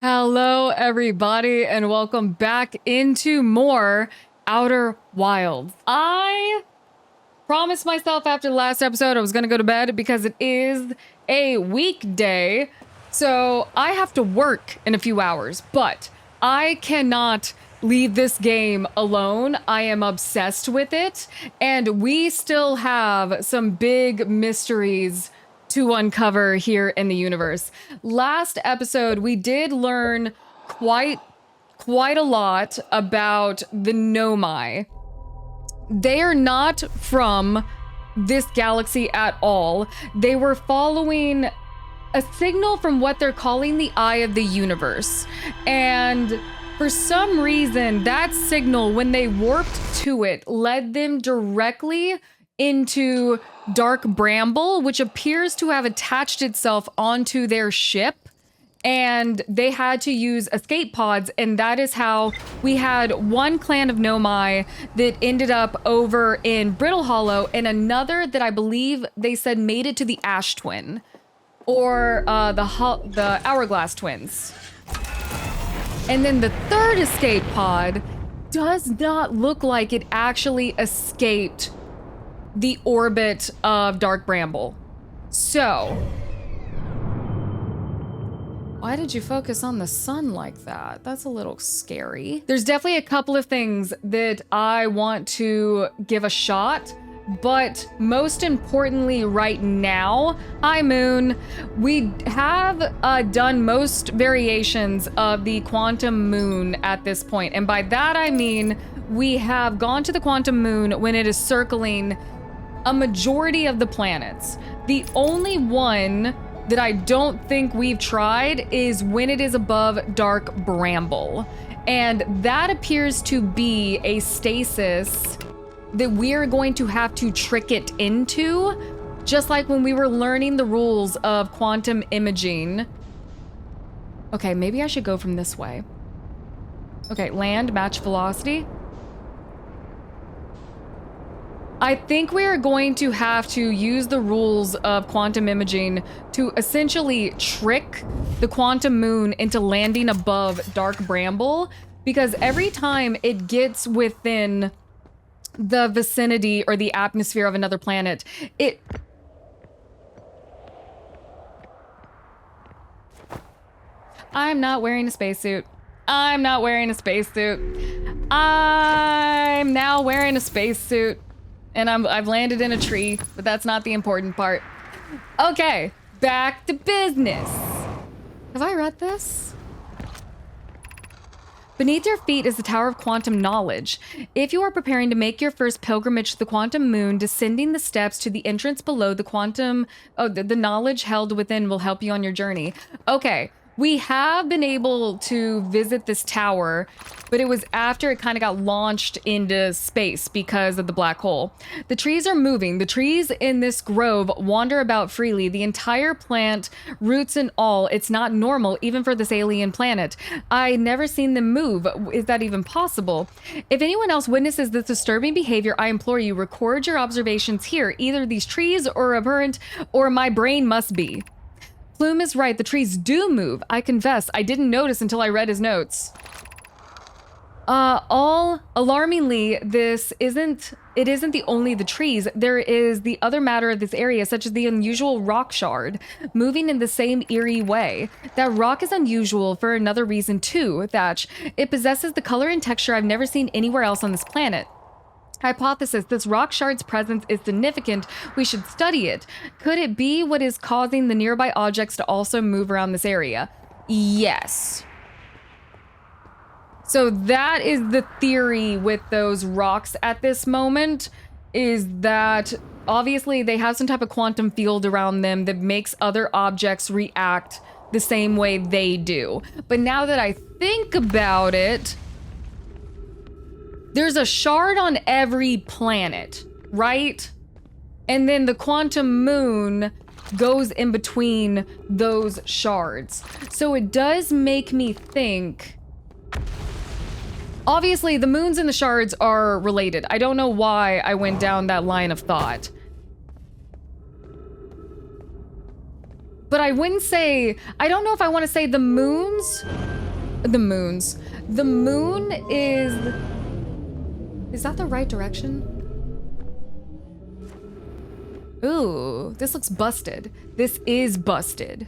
Hello, everybody, and welcome back into more Outer Wilds. I promised myself after the last episode I was going to go to bed because it is a weekday, so I have to work in a few hours, but I cannot leave this game alone. I am obsessed with it, and we still have some big mysteries to uncover here in the universe. Last episode, we did learn quite a lot about the Nomai. They are not from this galaxy at all. They were following a signal from what they're calling the Eye of the Universe. And for some reason, that signal, when they warped to it, led them directly into Dark Bramble, which appears to have attached itself onto their ship, and they had to use escape pods, and that is how we had one clan of Nomai that ended up over in Brittle Hollow, and another that I believe they said made it to the Ash Twin, or the Hourglass Twins. And then the third escape pod does not look like it actually escaped the orbit of Dark Bramble. So, why did you focus on the sun like that? That's a little scary. There's definitely a couple of things that I want to give a shot, but most importantly right now, hi Moon, we have done most variations of the Quantum Moon at this point. And by that I mean, we have gone to the Quantum Moon when it is circling a majority of the planets. The only one that I don't think we've tried is when it is above Dark Bramble. And that appears to be a stasis that we're going to have to trick it into, just like when we were learning the rules of quantum imaging. Okay, maybe I should go from this way. Okay, land, match velocity. I think we are going to have to use the rules of quantum imaging to essentially trick the Quantum Moon into landing above Dark Bramble, because every time it gets within the vicinity or the atmosphere of another planet, I'm not wearing a spacesuit. I'm not wearing a spacesuit. I'm now wearing a spacesuit. And I've landed in a tree, but that's not the important part. Okay, back to business. Have I read this? Beneath your feet is the Tower of Quantum Knowledge. If you are preparing to make your first pilgrimage to the Quantum Moon, descending the steps to the entrance below the knowledge held within will help you on your journey. Okay. We have been able to visit this tower, but it was after it kind of got launched into space because of the black hole. The trees are moving. The trees in this grove wander about freely. The entire plant, roots and all, it's not normal, even for this alien planet. I never seen them move. Is that even possible? If anyone else witnesses this disturbing behavior, I implore you, record your observations here. Either these trees are aberrant, or my brain must be. Plume is right, the trees do move. I confess, I didn't notice until I read his notes. Alarmingly, it isn't the only the trees. There is the other matter of this area, such as the unusual rock shard, moving in the same eerie way. That rock is unusual for another reason too, Thatch. It possesses the color and texture I've never seen anywhere else on this planet. Hypothesis, this rock shard's presence is significant. We should study it. Could it be what is causing the nearby objects to also move around this area? Yes. So that is the theory with those rocks at this moment, is that obviously they have some type of quantum field around them that makes other objects react the same way they do. But now that I think about it, there's a shard on every planet, right? And then the Quantum Moon goes in between those shards. So it does make me think, obviously the moons and the shards are related. I don't know why I went down that line of thought. But I wouldn't say, I don't know if I want to say the moons. The moon is that the right direction? Ooh, this looks busted. This is busted.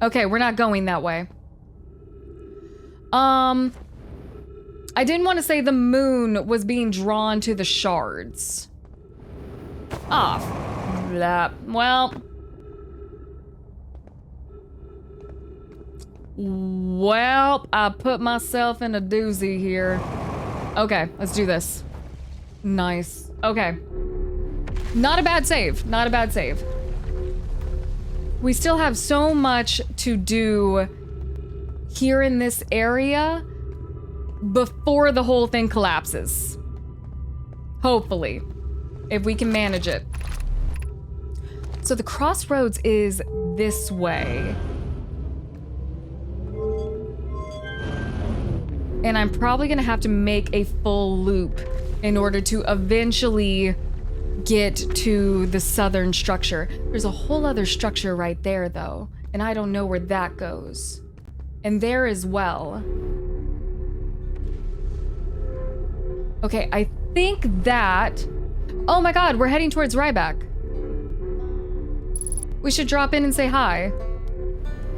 Okay, we're not going that way. I didn't want to say the moon was being drawn to the shards. Ah, blah. Well, I put myself in a doozy here. Okay, let's do this. Nice. Okay. Not a bad save. Not a bad save. We still have so much to do here in this area before the whole thing collapses. Hopefully, if we can manage it. So the crossroads is this way. And I'm probably gonna have to make a full loop in order to eventually get to the southern structure. There's a whole other structure right there though, and I don't know where that goes. And there as well. Okay, I think that... Oh my god, we're heading towards Ryback. We should drop in and say hi.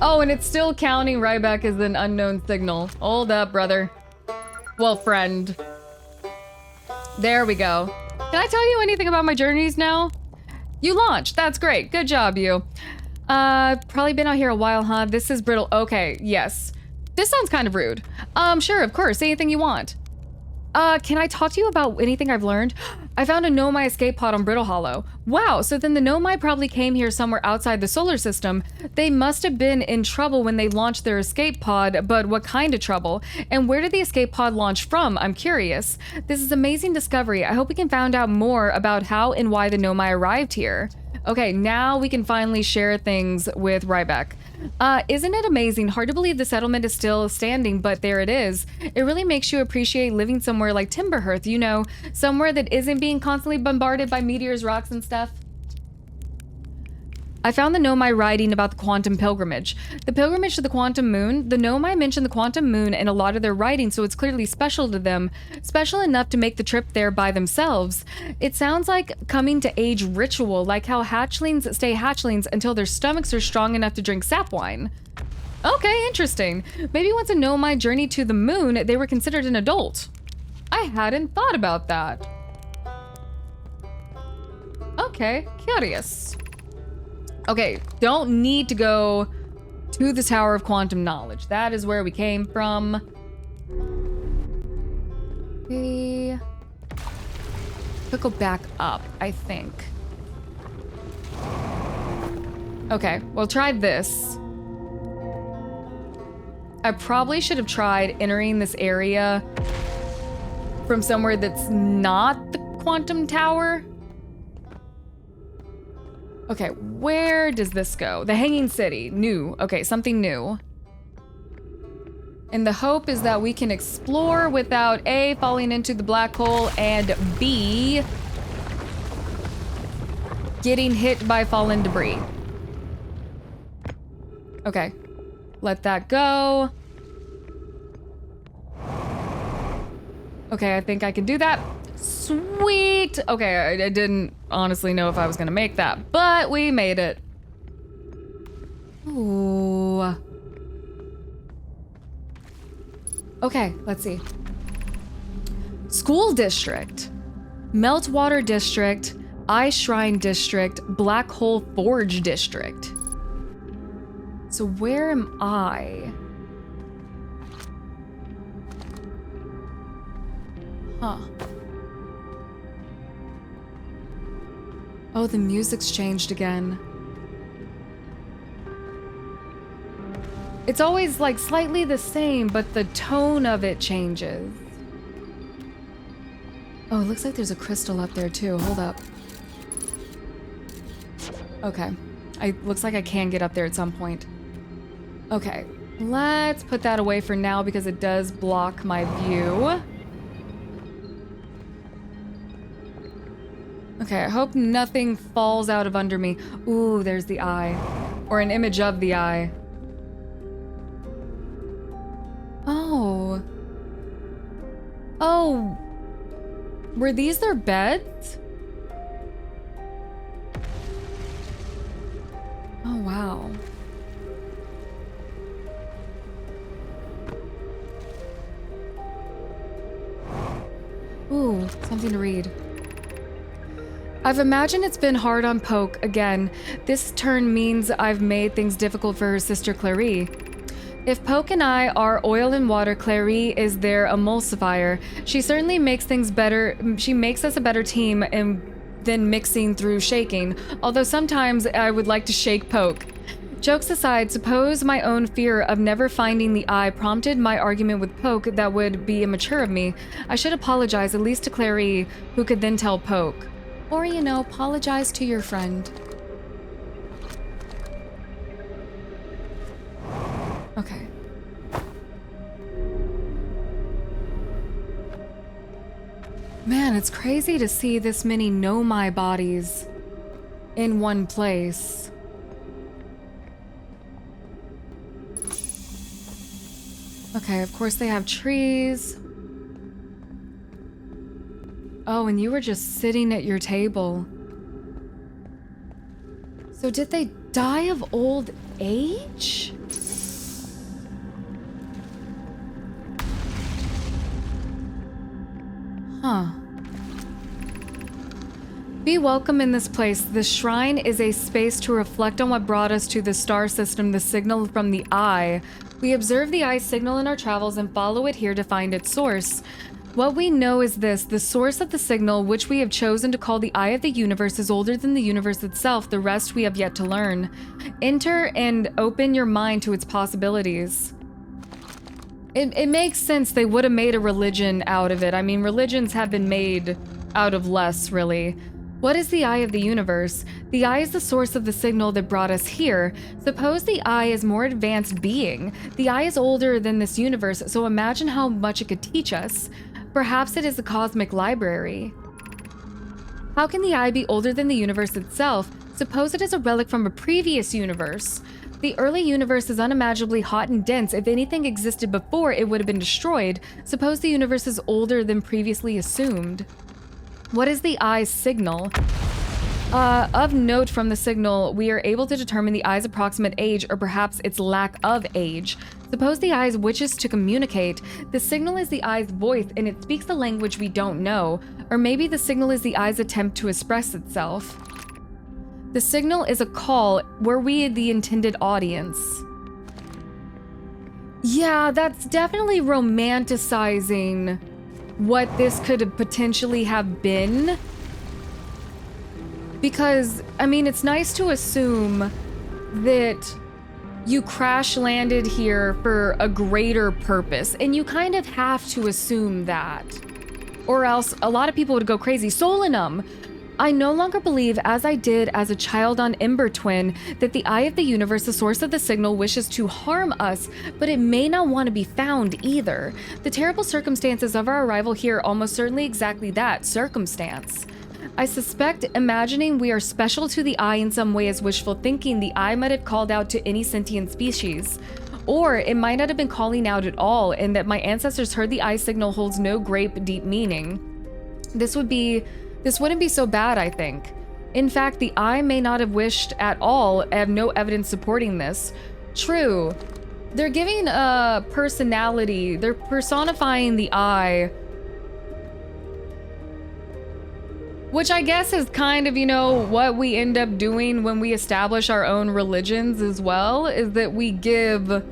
Oh, and it's still counting Ryback as an unknown signal. Hold up, brother. Well, friend. There we go. Can I tell you anything about my journeys now? You launched. That's great. Good job, you. Probably been out here a while, huh? This is Brittle. Okay, yes. This sounds kind of rude. Sure, of course. Anything you want. Can I talk to you about anything I've learned? I found a Nomai escape pod on Brittle Hollow. Wow, so then the Nomai probably came here somewhere outside the solar system. They must have been in trouble when they launched their escape pod, but what kind of trouble? And where did the escape pod launch from? I'm curious. This is amazing discovery. I hope we can find out more about how and why the Nomai arrived here. Okay, now we can finally share things with Ryback. Isn't it amazing? Hard to believe the settlement is still standing, but there it is. It really makes you appreciate living somewhere like Timberhearth, you know, somewhere that isn't being constantly bombarded by meteors, rocks, and stuff. I found the Nomai writing about the quantum pilgrimage. The pilgrimage to the quantum moon. The Nomai mentioned the quantum moon in a lot of their writing, so it's clearly special to them. Special enough to make the trip there by themselves. It sounds like coming to age ritual, like how hatchlings stay hatchlings until their stomachs are strong enough to drink sap wine. Okay, interesting. Maybe once a Nomai journeyed to the moon, they were considered an adult. I hadn't thought about that. Okay, curious. Okay, don't need to go to the Tower of Quantum Knowledge. That is where we came from. We could go back up, I think. Okay, we'll try this. I probably should have tried entering this area from somewhere that's not the Quantum Tower. Okay, where does this go? The Hanging City. New. Okay, something new. And the hope is that we can explore without A, falling into the black hole, and B, getting hit by fallen debris. Okay, let that go. Okay, I think I can do that. Sweet. Okay, I didn't honestly know if I was gonna make that, but we made it. Ooh. Okay, let's see. School District, Meltwater District, Ice Shrine District, Black Hole Forge District. So where am I? Huh. Oh, the music's changed again. It's always like slightly the same, but the tone of it changes. Oh, it looks like there's a crystal up there too. Hold up. Okay. Looks like I can get up there at some point. Okay. Let's put that away for now because it does block my view. Okay, I hope nothing falls out of under me. Ooh, there's the eye. Or an image of the eye. Oh. Oh. Were these their beds? Oh, wow. Ooh, something to read. I've imagined it's been hard on Poke again. This turn means I've made things difficult for her sister Clary. If Poke and I are oil and water, Clary is their emulsifier. She certainly makes things better. She makes us a better team than mixing through shaking. Although sometimes I would like to shake Poke. Jokes aside, suppose my own fear of never finding the eye prompted my argument with Poke. That would be immature of me. I should apologize, at least to Clary, who could then tell Poke. Or, you know, apologize to your friend. Okay. Man, it's crazy to see this many Nomai bodies in one place. Okay, of course they have trees. Oh, and you were just sitting at your table. So did they die of old age? Huh. Be welcome in this place. The shrine is a space to reflect on what brought us to the star system, the signal from the eye. We observe the eye's signal in our travels and follow it here to find its source. What we know is this: the source of the signal, which we have chosen to call the eye of the universe, is older than the universe itself. The rest we have yet to learn. Enter and open your mind to its possibilities. It makes sense they would have made a religion out of it. I mean, religions have been made out of less, really. What is the eye of the universe? The eye is the source of the signal that brought us here. Suppose the eye is more advanced being. The eye is older than this universe, so imagine how much it could teach us. Perhaps it is a cosmic library. How can the eye be older than the universe itself? Suppose it is a relic from a previous universe. The early universe is unimaginably hot and dense. If anything existed before, it would have been destroyed. Suppose the universe is older than previously assumed. What is the eye's signal? Of note from the signal, we are able to determine the eye's approximate age, or perhaps its lack of age. Suppose the eye wishes to communicate. The signal is the eye's voice, and it speaks the language we don't know. Or maybe the signal is the eye's attempt to express itself. The signal is a call. Were we the intended audience? Yeah, that's definitely romanticizing what this could potentially have been. Because, I mean, it's nice to assume that you crash landed here for a greater purpose, and you kind of have to assume that. Or else a lot of people would go crazy. Solinum! I no longer believe, as I did as a child on Ember Twin, that the eye of the universe, the source of the signal, wishes to harm us, but it may not want to be found either. The terrible circumstances of our arrival here are almost certainly exactly that, circumstance. I suspect imagining we are special to the eye in some way is wishful thinking. The eye might have called out to any sentient species. Or it might not have been calling out at all, and that my ancestors heard the eye signal holds no great deep meaning. This wouldn't be so bad, I think. In fact, the eye may not have wished at all. I have no evidence supporting this. True. They're giving a personality. They're personifying the eye. Which I guess is kind of, you know, what we end up doing when we establish our own religions as well, is that we give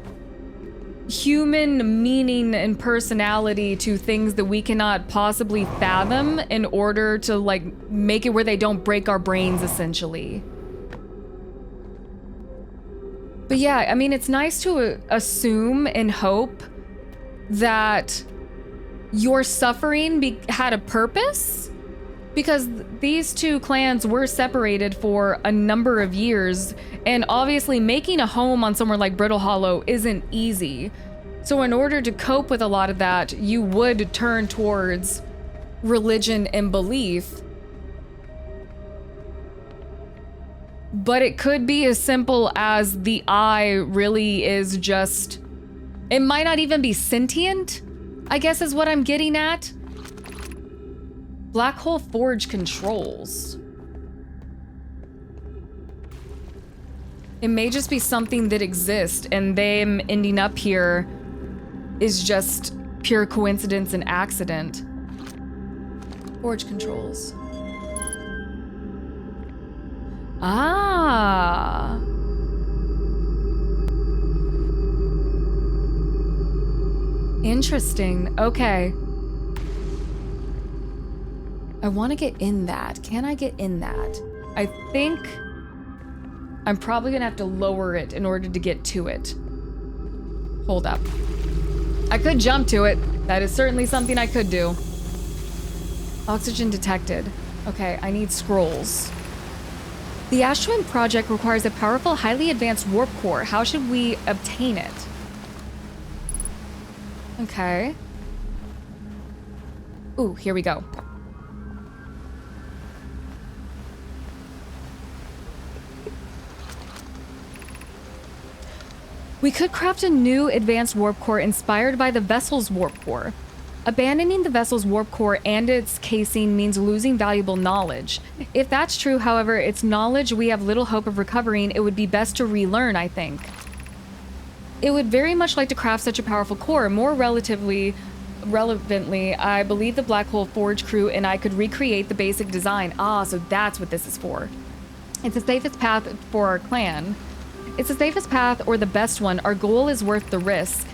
human meaning and personality to things that we cannot possibly fathom in order to, like, make it where they don't break our brains, essentially. But yeah, I mean, it's nice to assume and hope that your suffering had a purpose. Because these two clans were separated for a number of years, and obviously making a home on somewhere like Brittle Hollow isn't easy. So in order to cope with a lot of that, you would turn towards religion and belief. But it could be as simple as the eye really is just... It might not even be sentient, I guess is what I'm getting at. Black hole forge controls. It may just be something that exists, and them ending up here is just pure coincidence and accident. Forge controls. Ah. Interesting. Okay. I want to get in that. Can I get in that? I think I'm probably gonna have to lower it in order to get to it. Hold up. I could jump to it. That is certainly something I could do. Oxygen detected. Okay, I need scrolls. The Ashwin project requires a powerful, highly advanced warp core. How should we obtain it? Okay. Ooh, here we go. We could craft a new advanced warp core inspired by the vessel's warp core. Abandoning the vessel's warp core and its casing means losing valuable knowledge. If that's true, however, it's knowledge we have little hope of recovering. It would be best to relearn, I think. It would very much like to craft such a powerful core. More relevantly, I believe the Black Hole Forge crew and I could recreate the basic design. Ah, so that's what this is for. It's the safest path for our clan. It's the safest path or the best one. Our goal is worth the risk.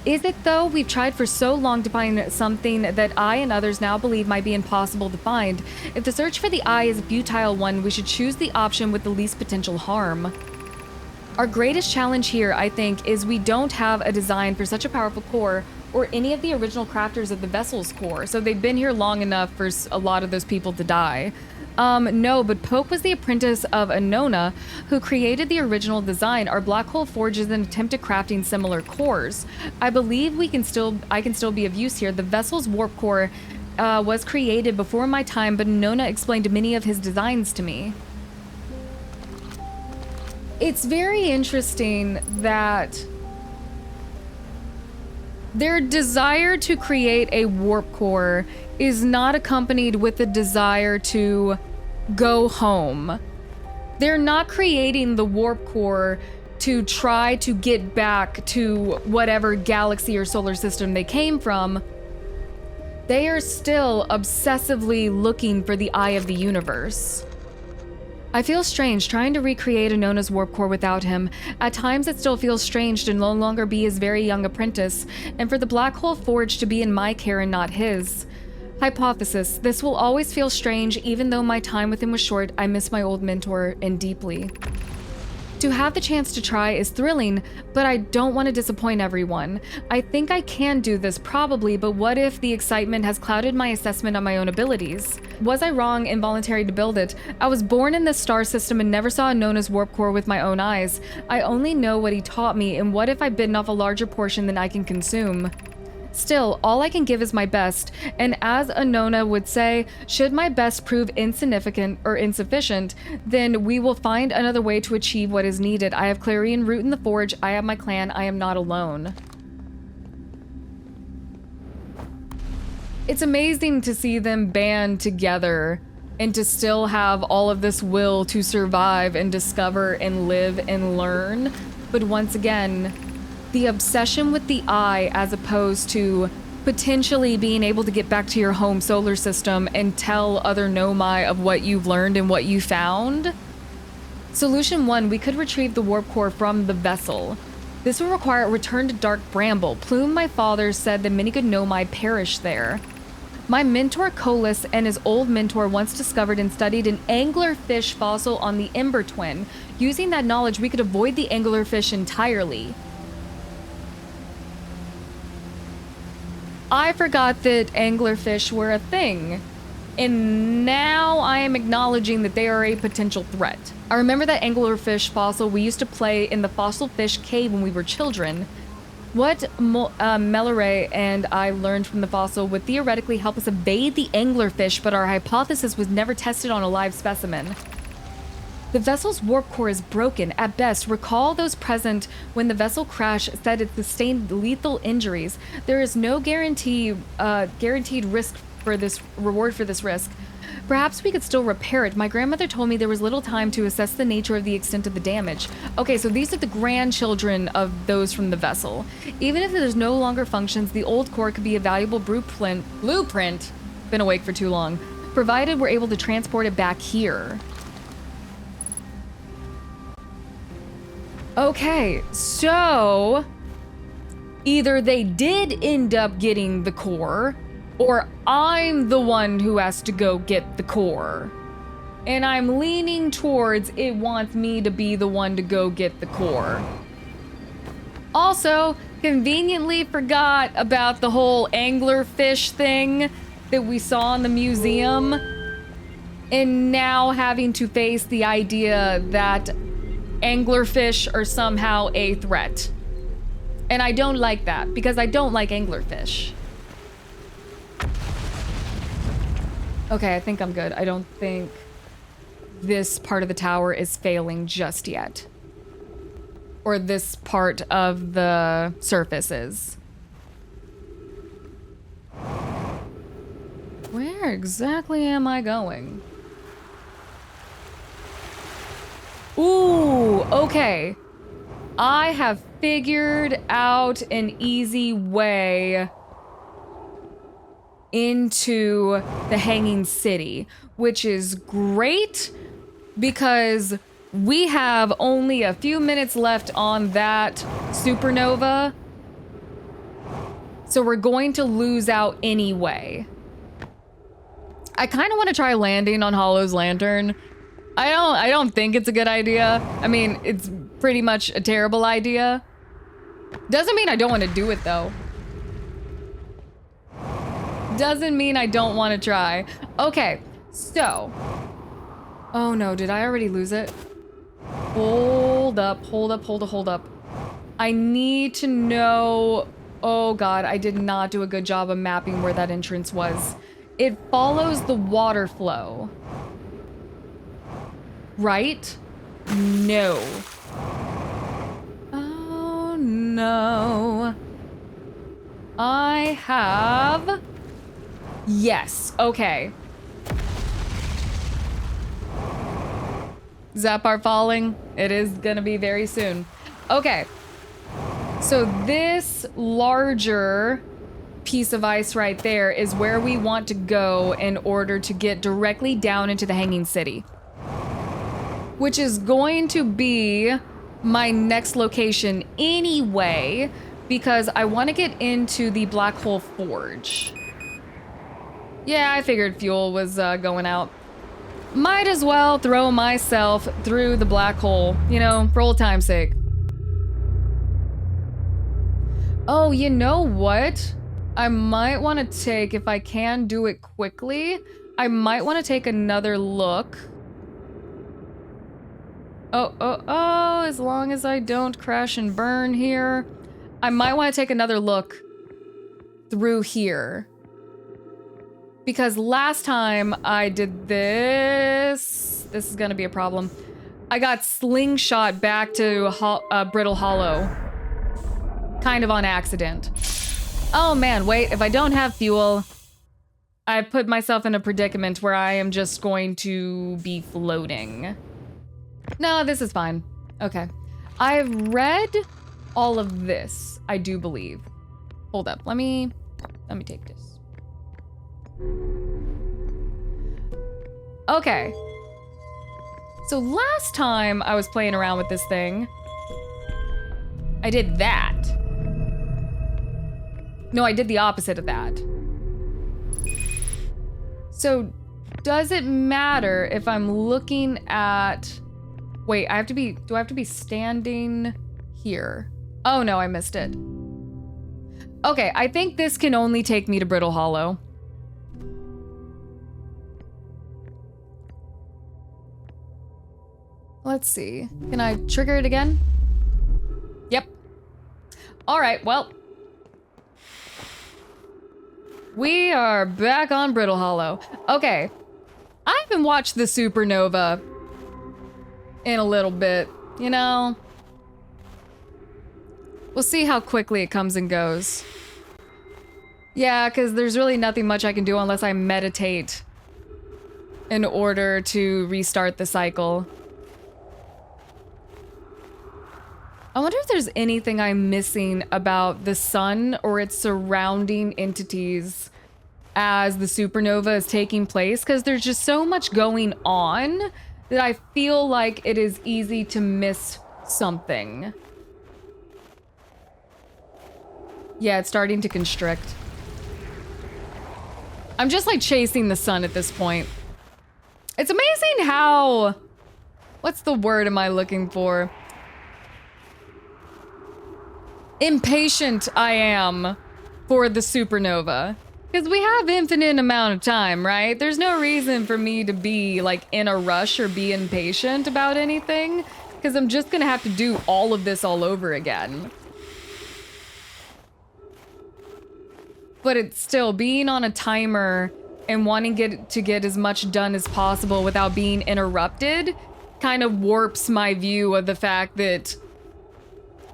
Is it though? We've tried for so long to find something that I and others now believe might be impossible to find. If the search for the eye is a futile one, we should choose the option with the least potential harm. Our greatest challenge here, I think, is we don't have a design for such a powerful core or any of the original crafters of the vessel's core. So they've been here long enough for a lot of those people to die. No, but Pope was the apprentice of Annapurna, who created the original design. Our black hole forge is an attempt at crafting similar cores. I believe I can still be of use here. The vessel's warp core was created before my time, but Annapurna explained many of his designs to me. It's very interesting that their desire to create a warp core is not accompanied with the desire to go home. They're not creating the warp core to try to get back to whatever galaxy or solar system they came from. They are still obsessively looking for the eye of the universe. I feel strange trying to recreate Annona's warp core without him. At times it still feels strange to no longer be his very young apprentice, and for the black hole forge to be in my care and not his. Hypothesis: this will always feel strange. Even though my time with him was short, I miss my old mentor and deeply. To have the chance to try is thrilling, but I don't want to disappoint everyone. I think I can do this, probably, but what if the excitement has clouded my assessment on my own abilities? Was I wrong and voluntary to build it? I was born in this star system and never saw Annona's warp core with my own eyes. I only know what he taught me, and what if I've bitten off a larger portion than I can consume? Still, all I can give is my best, and as Annapurna would say, should my best prove insignificant or insufficient, then we will find another way to achieve what is needed. I have Clarion root in the forge, I have my clan, I am not alone. It's amazing to see them band together and to still have all of this will to survive and discover and live and learn, but once again, the obsession with the eye as opposed to potentially being able to get back to your home solar system and tell other Nomai of what you've learned and what you found. Solution 1, we could retrieve the warp core from the vessel. This will require a return to Dark Bramble. Plume, my father, said that many good Nomai perished there. My mentor Colas and his old mentor once discovered and studied an anglerfish fossil on the Ember Twin. Using that knowledge, we could avoid the anglerfish entirely. I forgot that anglerfish were a thing, and now I am acknowledging that they are a potential threat. I remember that anglerfish fossil we used to play in the fossil fish cave when we were children. What Melore and I learned from the fossil would theoretically help us evade the anglerfish, but our hypothesis was never tested on a live specimen. The vessel's warp core is broken. At best, recall those present when the vessel crash said it sustained lethal injuries. There is no guaranteed risk for this reward for this risk. Perhaps we could still repair it. My grandmother told me there was little time to assess the nature of the extent of the damage. Okay, so these are the grandchildren of those from the vessel. Even if there's no longer functions, the old core could be a valuable blueprint. Been awake for too long. Provided we're able to transport it back here. Okay, so either they did end up getting the core, or I'm the one who has to go get the core. And I'm leaning towards it wants me to be the one to go get the core. Also, conveniently forgot about the whole anglerfish thing that we saw in the museum. And now having to face the idea that anglerfish are somehow a threat. And I don't like that, because I don't like anglerfish. Okay, I think I'm good. I don't think this part of the tower is failing just yet. Or this part of the surface is. Where exactly am I going? Ooh, okay. I have figured out an easy way into the Hanging City, which is great because we have only a few minutes left on that supernova. So we're going to lose out anyway. I kind of want to try landing on Hollow's lantern. I don't think it's a good idea. I mean, it's pretty much a terrible idea. Doesn't mean I don't want to do it though. Doesn't mean I don't want to try. Okay, so. Oh no, did I already lose it? Hold up. I need to know. Oh God, I did not do a good job of mapping where that entrance was. It follows the water flow. Right? No. Oh no. I have... Yes, okay. Is that part falling? It is gonna be very soon. Okay. So this larger piece of ice right there is where we want to go in order to get directly down into the Hanging City. Which is going to be my next location anyway, because I want to get into the Black Hole Forge. Yeah, I figured fuel was going out. Might as well throw myself through the black hole, you know, for old time's sake. Oh, you know what? I might want to take, if I can do it quickly, I might want to take another look. Oh, as long as I don't crash and burn here. I might want to take another look through here. Because last time I did this is gonna be a problem. I got slingshot back to Brittle Hollow. Kind of on accident. Oh man, wait, if I don't have fuel, I put myself in a predicament where I am just going to be floating. No, this is fine. Okay. I've read all of this, I do believe. Hold up, let me take this. Okay. So last time I was playing around with this thing, I did that. No, I did the opposite of that. So does it matter if I'm looking at... Wait, do I have to be standing here? Oh no, I missed it. Okay, I think this can only take me to Brittle Hollow. Let's see. Can I trigger it again? Yep. All right, well. We are back on Brittle Hollow. Okay. I haven't watched the supernova in a little bit, you know? We'll see how quickly it comes and goes. Yeah, because there's really nothing much I can do unless I meditate in order to restart the cycle. I wonder if there's anything I'm missing about the sun or its surrounding entities as the supernova is taking place, because there's just so much going on that I feel like it is easy to miss something. Yeah, it's starting to constrict. I'm just like chasing the sun at this point. It's amazing how... What's the word am I looking for? Impatient I am for the supernova. Because we have infinite amount of time, right? There's no reason for me to be like in a rush or be impatient about anything. Because I'm just gonna have to do all of this all over again. But it's still being on a timer and wanting to get as much done as possible without being interrupted kind of warps my view of the fact that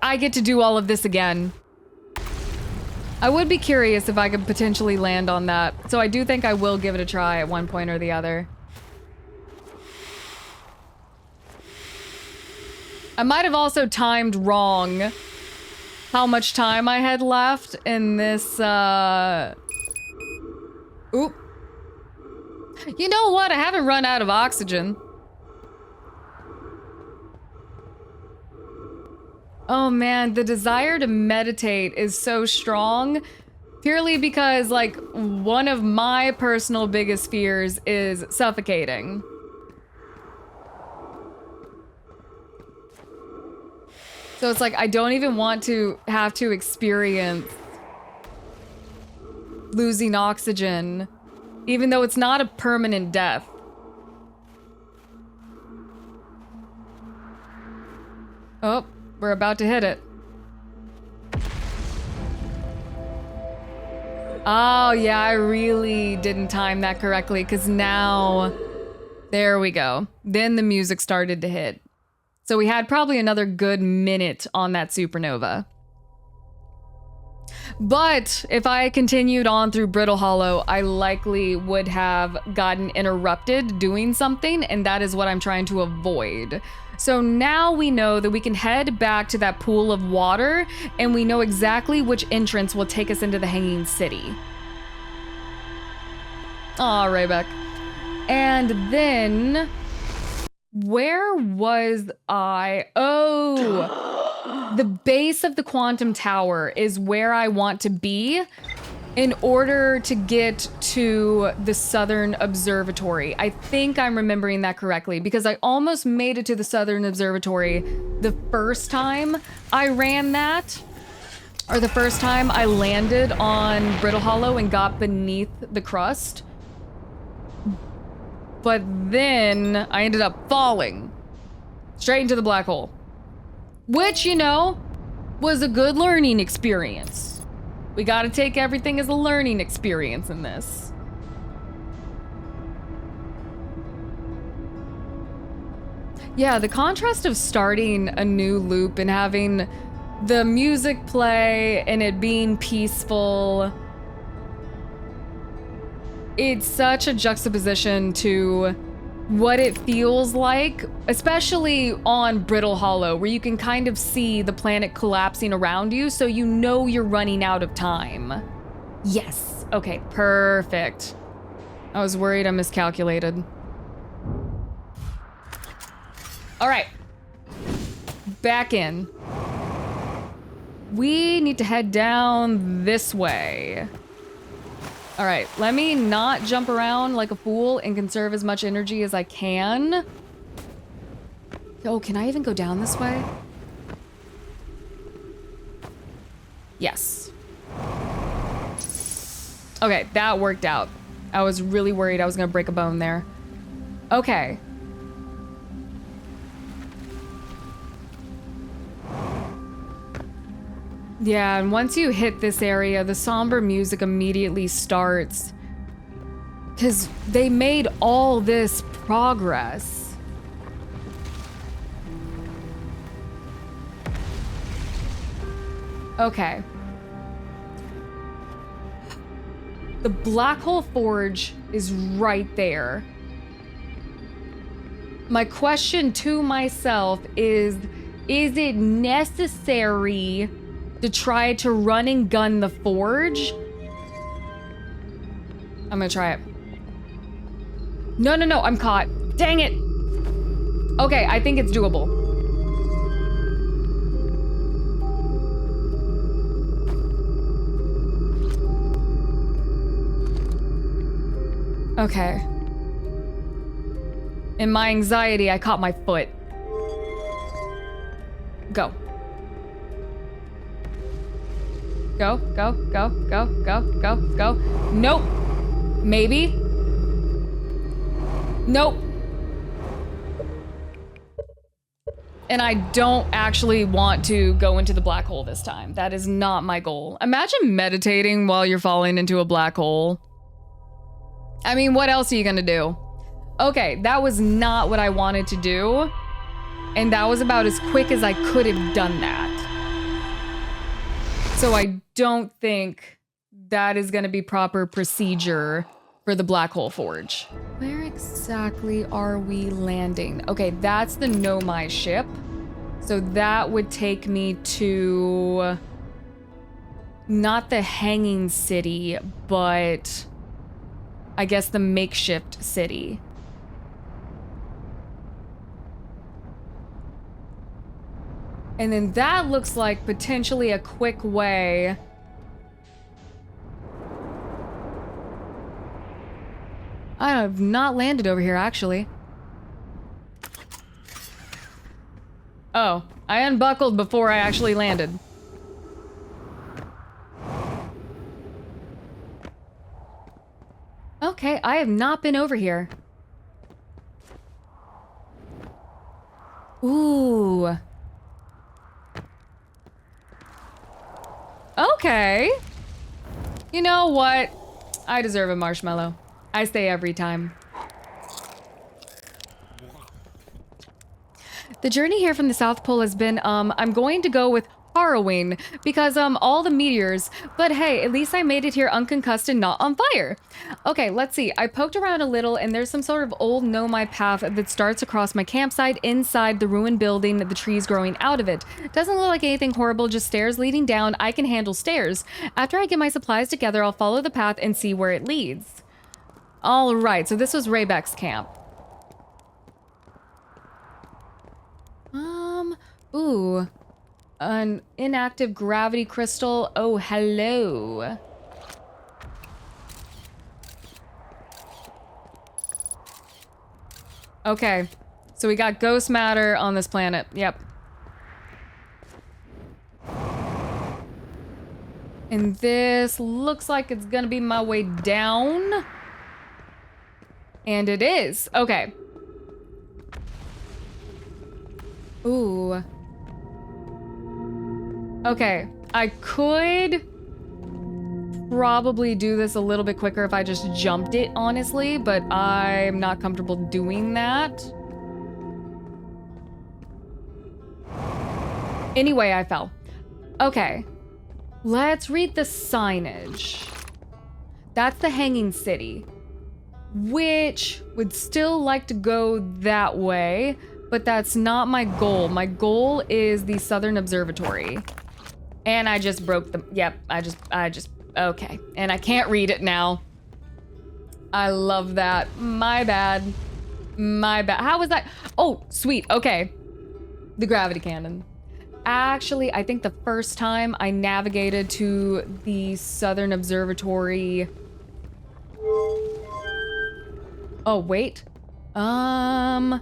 I get to do all of this again. I would be curious if I could potentially land on that, so I do think I will give it a try at one point or the other. I might have also timed wrong how much time I had left in this, Oop. You know what? I haven't run out of oxygen. Oh man, the desire to meditate is so strong, purely because, like, one of my personal biggest fears is suffocating. So it's like, I don't even want to have to experience losing oxygen, even though it's not a permanent death. Oh. We're about to hit it. Oh, yeah, I really didn't time that correctly, because now... There we go. Then the music started to hit. So we had probably another good minute on that supernova. But if I continued on through Brittle Hollow, I likely would have gotten interrupted doing something, and that is what I'm trying to avoid. So now we know that we can head back to that pool of water, and we know exactly which entrance will take us into the Hanging City. Aw, Raybeck. And then... Where was I? Oh! The base of the Quantum Tower is where I want to be in order to get to the Southern Observatory. I think I'm remembering that correctly, because I almost made it to the Southern Observatory the first time I ran that, or the first time I landed on Brittle Hollow and got beneath the crust. But then I ended up falling straight into the black hole, which, you know, was a good learning experience. We gotta take everything as a learning experience in this. Yeah, the contrast of starting a new loop and having the music play and it being peaceful. It's such a juxtaposition to what it feels like, especially on Brittle Hollow, where you can kind of see the planet collapsing around you, so you know you're running out of time. Yes. Okay, perfect. I was worried I miscalculated. All right. Back in. We need to head down this way. All right, let me not jump around like a fool and conserve as much energy as I can. Oh, can I even go down this way? Yes. Okay, that worked out. I was really worried I was gonna break a bone there. Okay. Yeah, and once you hit this area, the somber music immediately starts. Because they made all this progress. Okay. The black hole forge is right there. My question to myself is it necessary to try to run and gun the forge? I'm gonna try it. No, no, no, I'm caught. Dang it. Okay, I think it's doable. Okay. In my anxiety, I caught my foot. Go. Go, go, go, go, go, go, go. Nope. Maybe. Nope. And I don't actually want to go into the black hole this time. That is not my goal. Imagine meditating while you're falling into a black hole. I mean, what else are you gonna do? Okay, that was not what I wanted to do. And that was about as quick as I could have done that. So I don't think that is gonna be proper procedure for the black hole forge. Where exactly are we landing? Okay, that's the Nomai ship. So that would take me to not the hanging city, but I guess the makeshift city. And then that looks like potentially a quick way. I have not landed over here, actually. Oh, I unbuckled before I actually landed. Okay, I have not been over here. Ooh. Okay. You know what? I deserve a marshmallow. I say every time. The journey here from the South Pole has been, I'm going to go with harrowing because, all the meteors, but hey, at least I made it here unconcussed and not on fire. Okay, let's see. I poked around a little and there's some sort of old Nomai path that starts across my campsite inside the ruined building, the trees growing out of it. Doesn't look like anything horrible, just stairs leading down. I can handle stairs. After I get my supplies together, I'll follow the path and see where it leads. All right, so this was Raybeck's camp. Ooh. An inactive gravity crystal. Oh, hello. Okay, so we got ghost matter on this planet. Yep. And this looks like it's gonna be my way down. And it is. Okay. Ooh. Okay, I could probably do this a little bit quicker if I just jumped it, honestly, but I'm not comfortable doing that. Anyway, I fell. Okay, let's read the signage. That's the hanging city, which would still like to go that way, but that's not my goal. My goal is the Southern Observatory. And I just broke the, yep, I just, okay. And I can't read it now. I love that. My bad. My bad. How was that? Oh, sweet, okay. The gravity cannon. Actually, I think the first time I navigated to the Southern Observatory. Oh, wait. I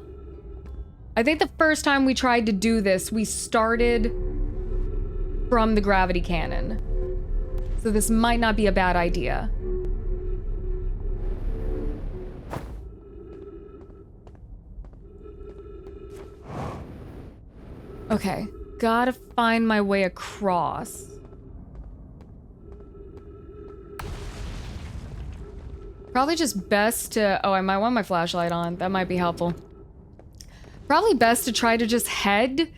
think the first time we tried to do this, we started from the gravity cannon. So this might not be a bad idea. Okay, gotta find my way across. Probably just best to, oh, I might want my flashlight on. That might be helpful. Probably best to try to just head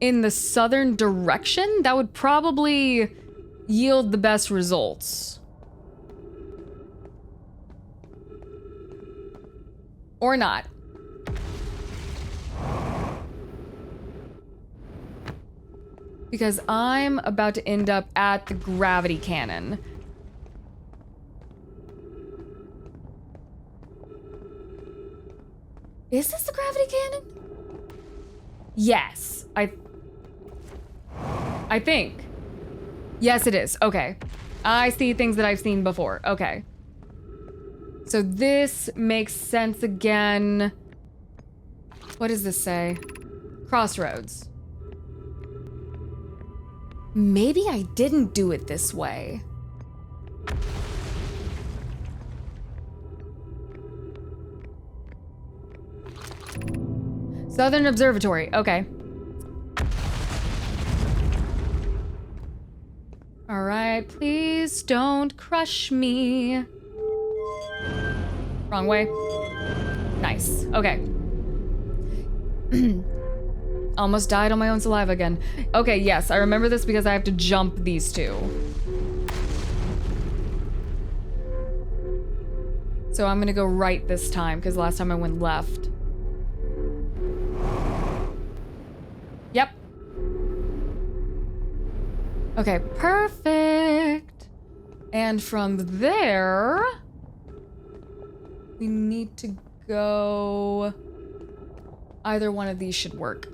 in the southern direction, that would probably yield the best results. Or not. Because I'm about to end up at the gravity cannon. Is this the gravity cannon? Yes, I think. Yes, it is. Okay. I see things that I've seen before. Okay. So this makes sense again. What does this say? Crossroads. Maybe I didn't do it this way. Southern Observatory. Okay. All right, please don't crush me. Wrong way. Nice. Okay. Almost died on my own saliva again. Okay, yes, I remember this because I have to jump these two. So I'm gonna go right this time because last time I went left. Yep. Okay, perfect. And from there, we need to go... Either one of these should work.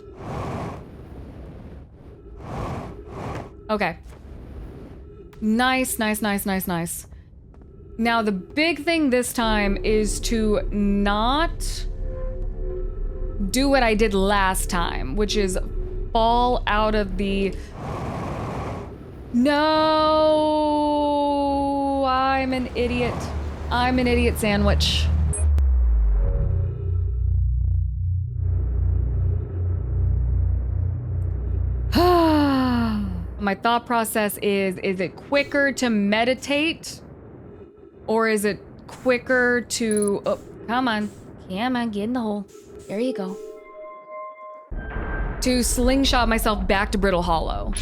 Okay. Nice, nice, nice, nice, nice. Now, the big thing this time is to not do what I did last time, which is fall out of the... No! I'm an idiot. I'm an idiot sandwich. My thought process is it quicker to meditate? Or is it quicker to... Oh, come on. Come on, get in the hole. There you go. To slingshot myself back to Brittle Hollow.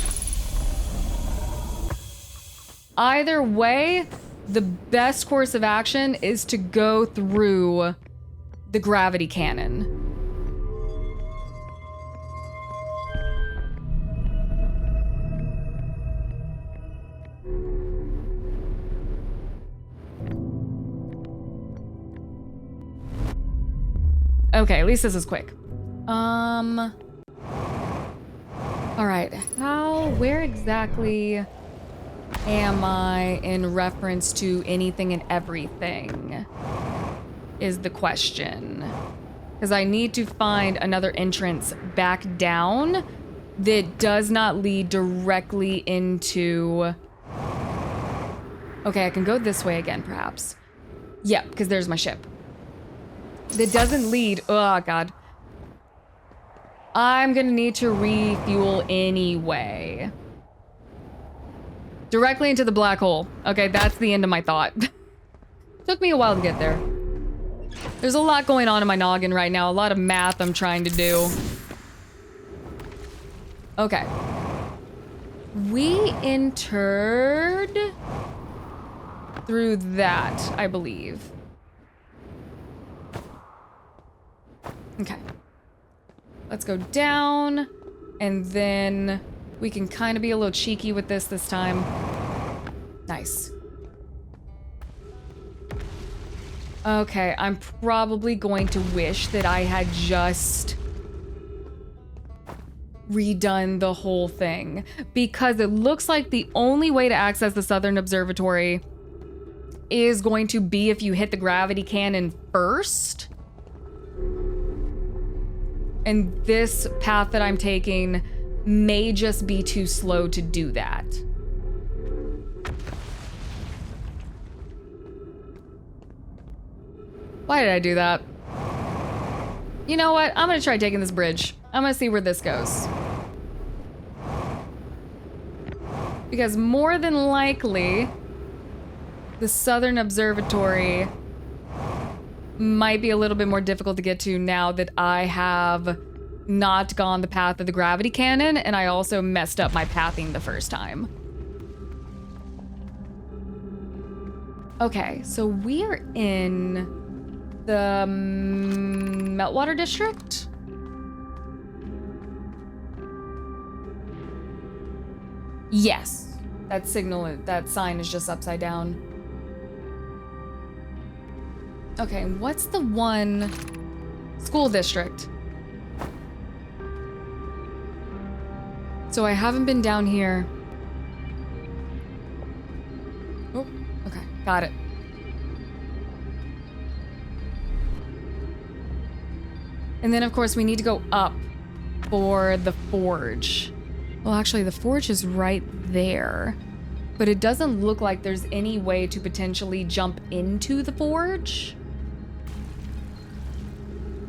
Either way, the best course of action is to go through the gravity cannon. Okay, at least this is quick. All right, where exactly am I in reference to anything and everything is the question. Because I need to find another entrance back down that does not lead directly into... Okay, I can go this way again, perhaps. Yep, because there's my ship. That doesn't lead... Oh, God. I'm gonna need to refuel anyway. Directly into the black hole. Okay, that's the end of my thought. Took me a while to get there. There's a lot going on in my noggin right now. A lot of math I'm trying to do. Okay. We entered through that, I believe. Okay. Let's go down, and then we can kind of be a little cheeky with this time. Nice. Okay, I'm probably going to wish that I had just redone the whole thing, because it looks like the only way to access the Southern Observatory is going to be if you hit the gravity cannon first. And this path that I'm taking may just be too slow to do that. Why did I do that? You know what? I'm gonna try taking this bridge. I'm gonna see where this goes. Because more than likely, the Southern Observatory might be a little bit more difficult to get to now that I have not gone the path of the gravity cannon, and I also messed up my pathing the first time. Okay, so we're in the Meltwater District? Yes, that sign is just upside down. Okay, what's the one school district? So I haven't been down here. Oh, okay, got it. And then of course we need to go up for the forge. Well, actually the forge is right there, but it doesn't look like there's any way to potentially jump into the forge.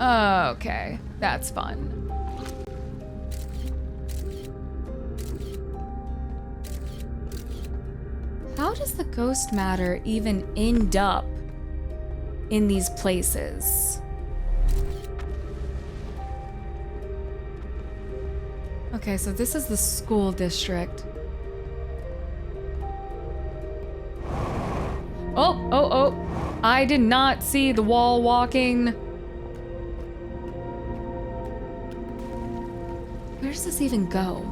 Okay, that's fun. How does the ghost matter even end up in these places? Okay, so this is the school district. Oh, I did not see the wall walking. Where does this even go?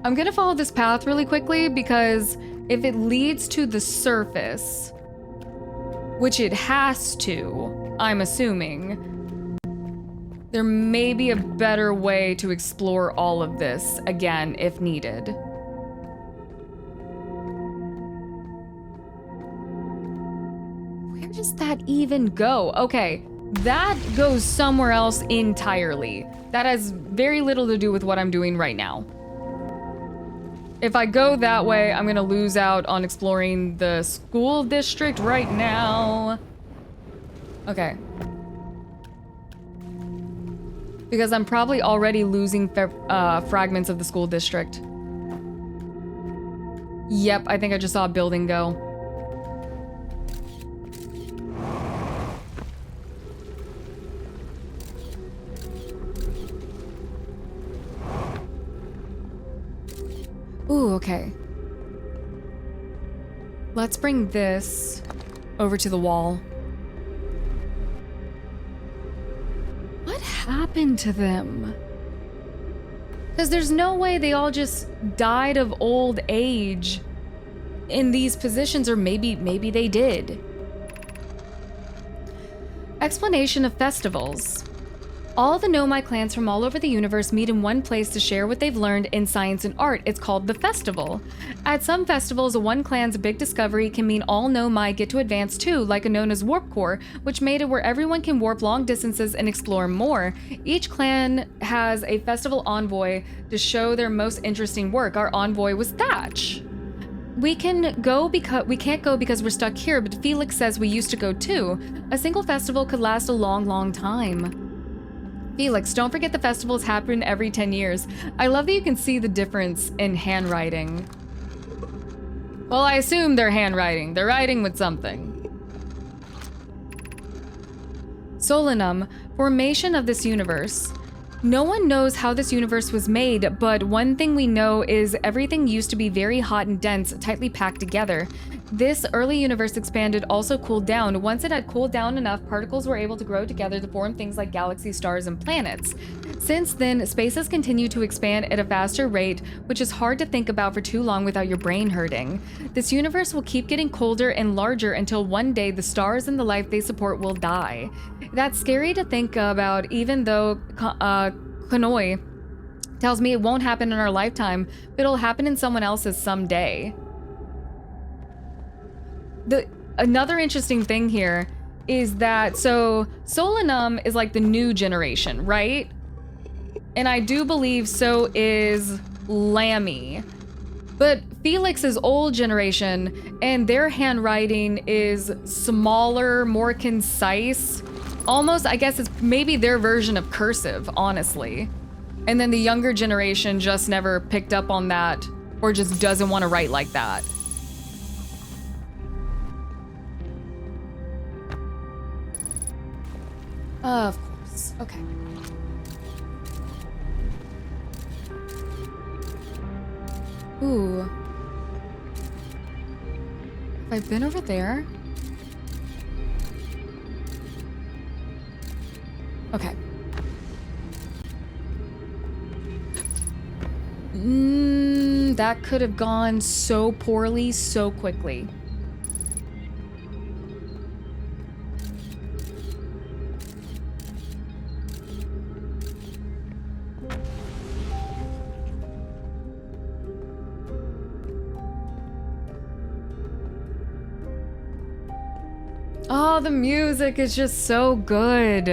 I'm gonna follow this path really quickly because if it leads to the surface, which it has to, I'm assuming, there may be a better way to explore all of this again if needed. Where does that even go? Okay, that goes somewhere else entirely. That has very little to do with what I'm doing right now. If I go that way, I'm gonna lose out on exploring the school district right now. Okay. Because I'm probably already losing fragments of the school district. Yep, I think I just saw a building go. Ooh, okay. Let's bring this over to the wall. What happened to them? Because there's no way they all just died of old age in these positions, or maybe they did. Explanation of festivals. All the Nomai clans from all over the universe meet in one place to share what they've learned in science and art. It's called the festival. At some festivals, one clan's big discovery can mean all Nomai get to advance too, like a known as Warp Core, which made it where everyone can warp long distances and explore more. Each clan has a festival envoy to show their most interesting work. Our envoy was Thatch. We can't go because we're stuck here, but Felix says we used to go too. A single festival could last a long, long time. Felix, don't forget the festivals happen every 10 years. I love that you can see the difference in handwriting. Well, I assume they're handwriting. They're writing with something. Solanum, formation of this universe. No one knows how this universe was made, but one thing we know is everything used to be very hot and dense, tightly packed together. This early universe expanded, also cooled down. Once it had cooled down enough, particles were able to grow together to form things like galaxies, stars, and planets. Since then, space has continued to expand at a faster rate, which is hard to think about for too long without your brain hurting. This universe will keep getting colder and larger until one day the stars and the life they support will die. That's scary to think about, even though Konoi tells me it won't happen in our lifetime, but it'll happen in someone else's someday. Another interesting thing here is that, so Solanum is like the new generation, right? And I do believe so is Lammy. But Felix is old generation, and their handwriting is smaller, more concise. Almost, I guess it's maybe their version of cursive, honestly. And then the younger generation just never picked up on that, or just doesn't want to write like that. Of course. Okay. Ooh. Have I been over there? Okay. That could have gone so poorly so quickly. Oh, the music is just so good.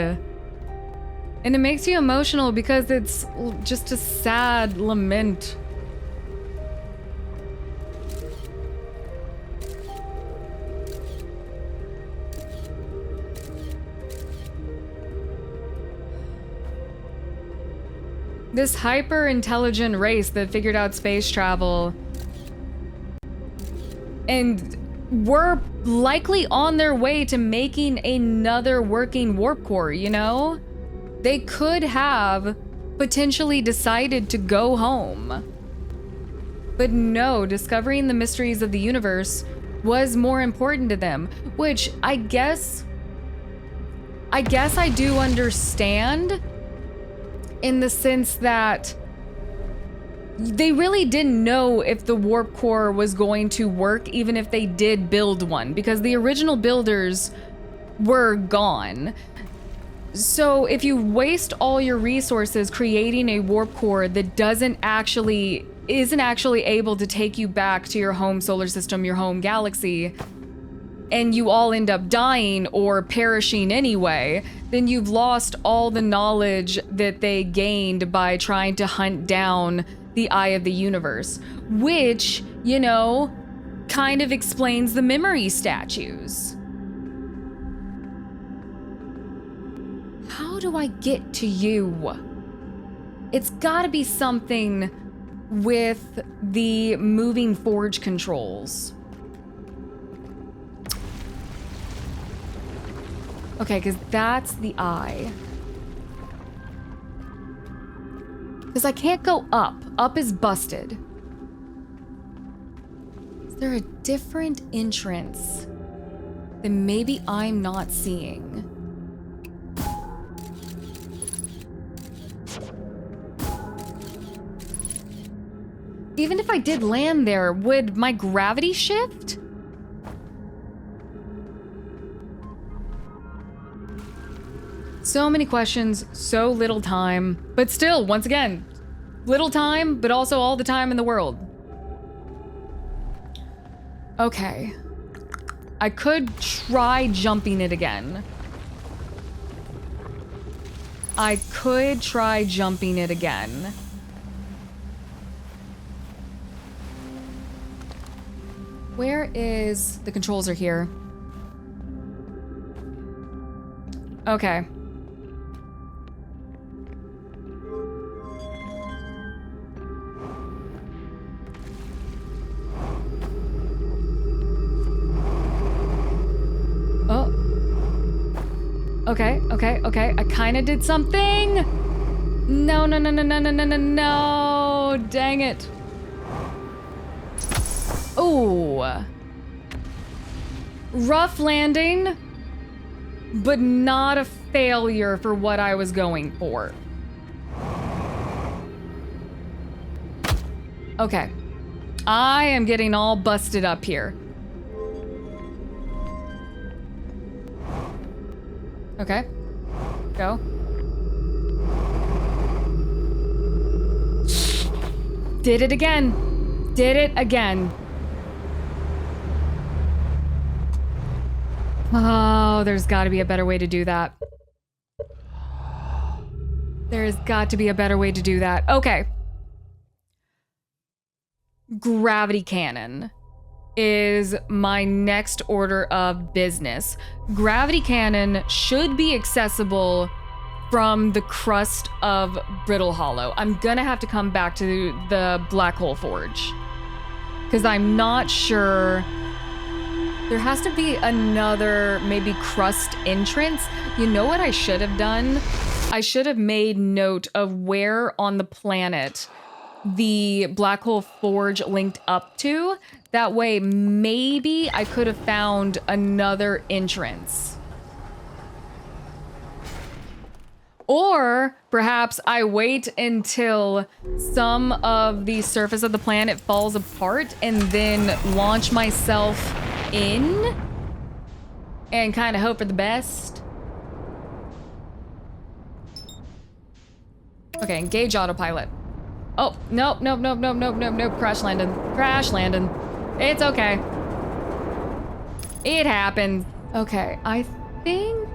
And it makes you emotional because it's just a sad lament. This hyper-intelligent race that figured out space travel and were likely on their way to making another working warp core, you know? They could have potentially decided to go home. But no, discovering the mysteries of the universe was more important to them, which I guess I do understand in the sense that they really didn't know if the warp core was going to work even if they did build one, because the original builders were gone. So if you waste all your resources creating a warp core that isn't actually able to take you back to your home solar system, your home galaxy, and you all end up dying or perishing anyway, then you've lost all the knowledge that they gained by trying to hunt down the eye of the universe, which, you know, kind of explains the memory statues. How do I get to you? It's gotta be something with the moving forge controls. Okay, because that's the eye. Because I can't go up. Up is busted. Is there a different entrance that maybe I'm not seeing? Even if I did land there, would my gravity shift? So many questions, so little time. But still, once again, little time, but also all the time in the world. Okay. I could try jumping it again. I could try jumping it again. Where is... The controls are here. Okay. Oh. Okay, okay, okay. I kind of did something. No, no, no, no, no, no, no, no, no. Dang it. Oh. Rough landing, but not a failure for what I was going for. Okay. I am getting all busted up here. Okay. Go. Did it again. Did it again. Oh, there's got to be a better way to do that. There's got to be a better way to do that. Okay. Gravity cannon is my next order of business. Gravity cannon should be accessible from the crust of Brittle Hollow. I'm gonna have to come back to the Black Hole Forge because I'm not sure There has to be another maybe crust entrance. You know what I should have done? I should have made note of where on the planet the black hole forge linked up to. That way, maybe I could have found another entrance. Or perhaps I wait until some of the surface of the planet falls apart and then launch myself in and kind of hope for the best. Okay, engage autopilot. Oh, nope, nope, nope, nope, nope, nope, nope. Crash landing. Crash landing. It's okay. It happens. Okay, I think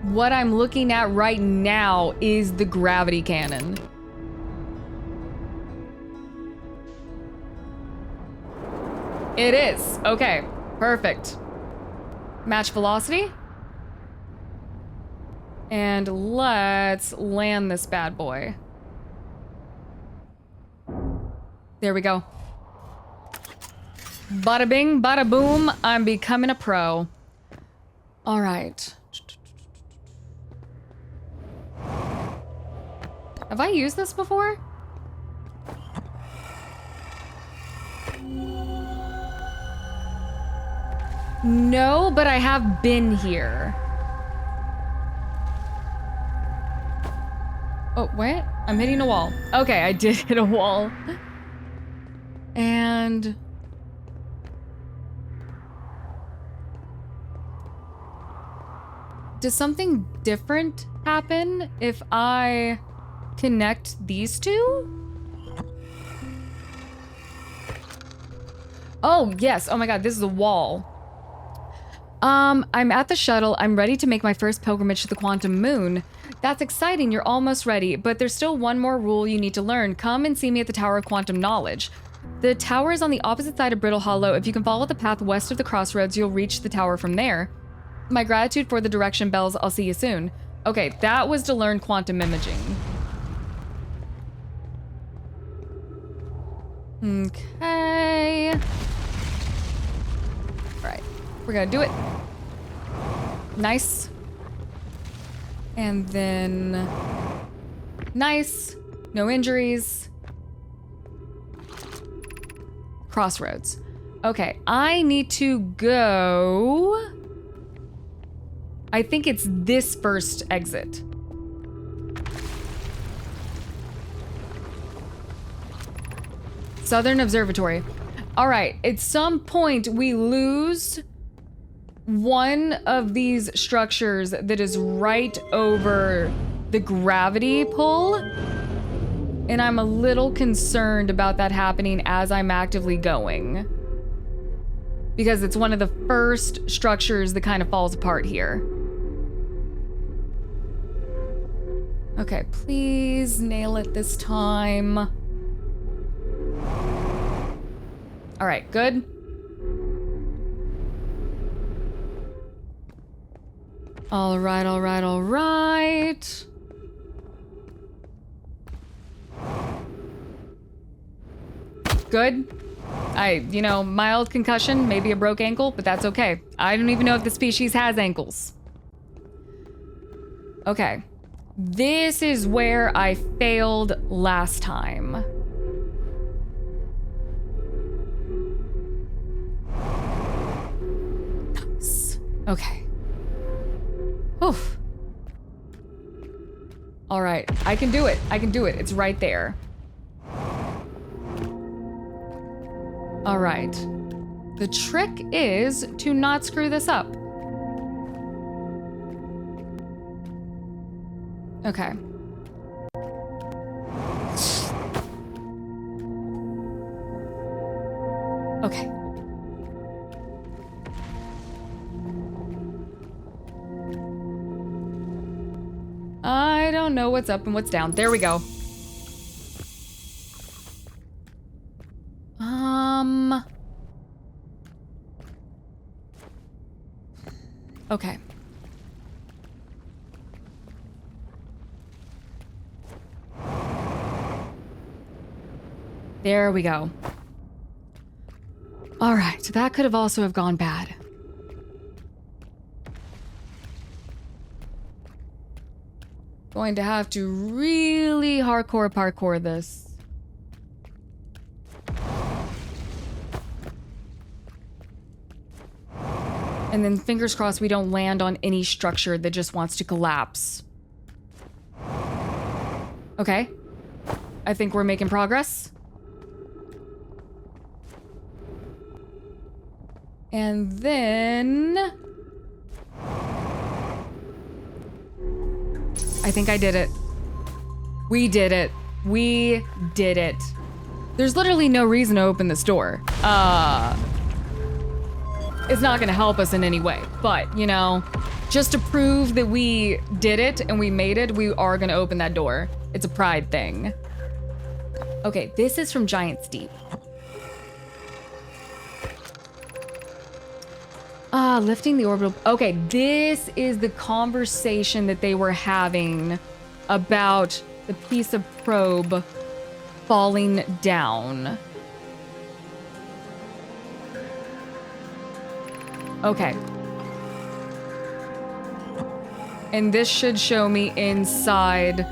what I'm looking at right now is the gravity cannon. It is. Okay, perfect. Match velocity. And let's land this bad boy. There we go. Bada bing, bada boom, I'm becoming a pro. All right. Have I used this before? No, but I have been here. Oh, what? I'm hitting a wall. Okay, I did hit a wall. And does something different happen if I connect these two? Oh, yes. Oh my God, this is a wall. I'm at the shuttle. I'm ready to make my first pilgrimage to the quantum moon. That's exciting. You're almost ready, but there's still one more rule you need to learn. Come and see me at the Tower of Quantum Knowledge. The tower is on the opposite side of Brittle Hollow. If you can follow the path west of the crossroads, you'll reach the tower from there. My gratitude for the direction bells. I'll see you soon. Okay, that was to learn quantum imaging. Okay. All right, we're gonna do it. Nice. And then, nice. No injuries. Crossroads. Okay, I need to go. I think it's this first exit. Southern Observatory. All right, at some point we lose one of these structures that is right over the gravity pull. And I'm a little concerned about that happening as I'm actively going. Because it's one of the first structures that kind of falls apart here. Okay, please nail it this time. All right, good. All right, all right, all right. Good. Mild concussion, maybe a broke ankle, but that's okay. I don't even know if the species has ankles. Okay. This is where I failed last time. Nice. Okay. Oof. All right, I can do it. I can do it. It's right there. All right. The trick is to not screw this up. Okay. Okay. I don't know what's up and what's down. There we go. Okay. There we go. All right, that could have also have gone bad. Going to have to really hardcore parkour this. And then fingers crossed we don't land on any structure that just wants to collapse. Okay. I think we're making progress. And then... I think I did it. We did it. We did it. There's literally no reason to open this door. It's not gonna help us in any way, but, you know, just to prove that we did it and we made it, we are gonna open that door. It's a pride thing. Okay, this is from Giant's Deep. Lifting the orbital... Okay, this is the conversation that they were having about the piece of probe falling down. Okay. And this should show me inside.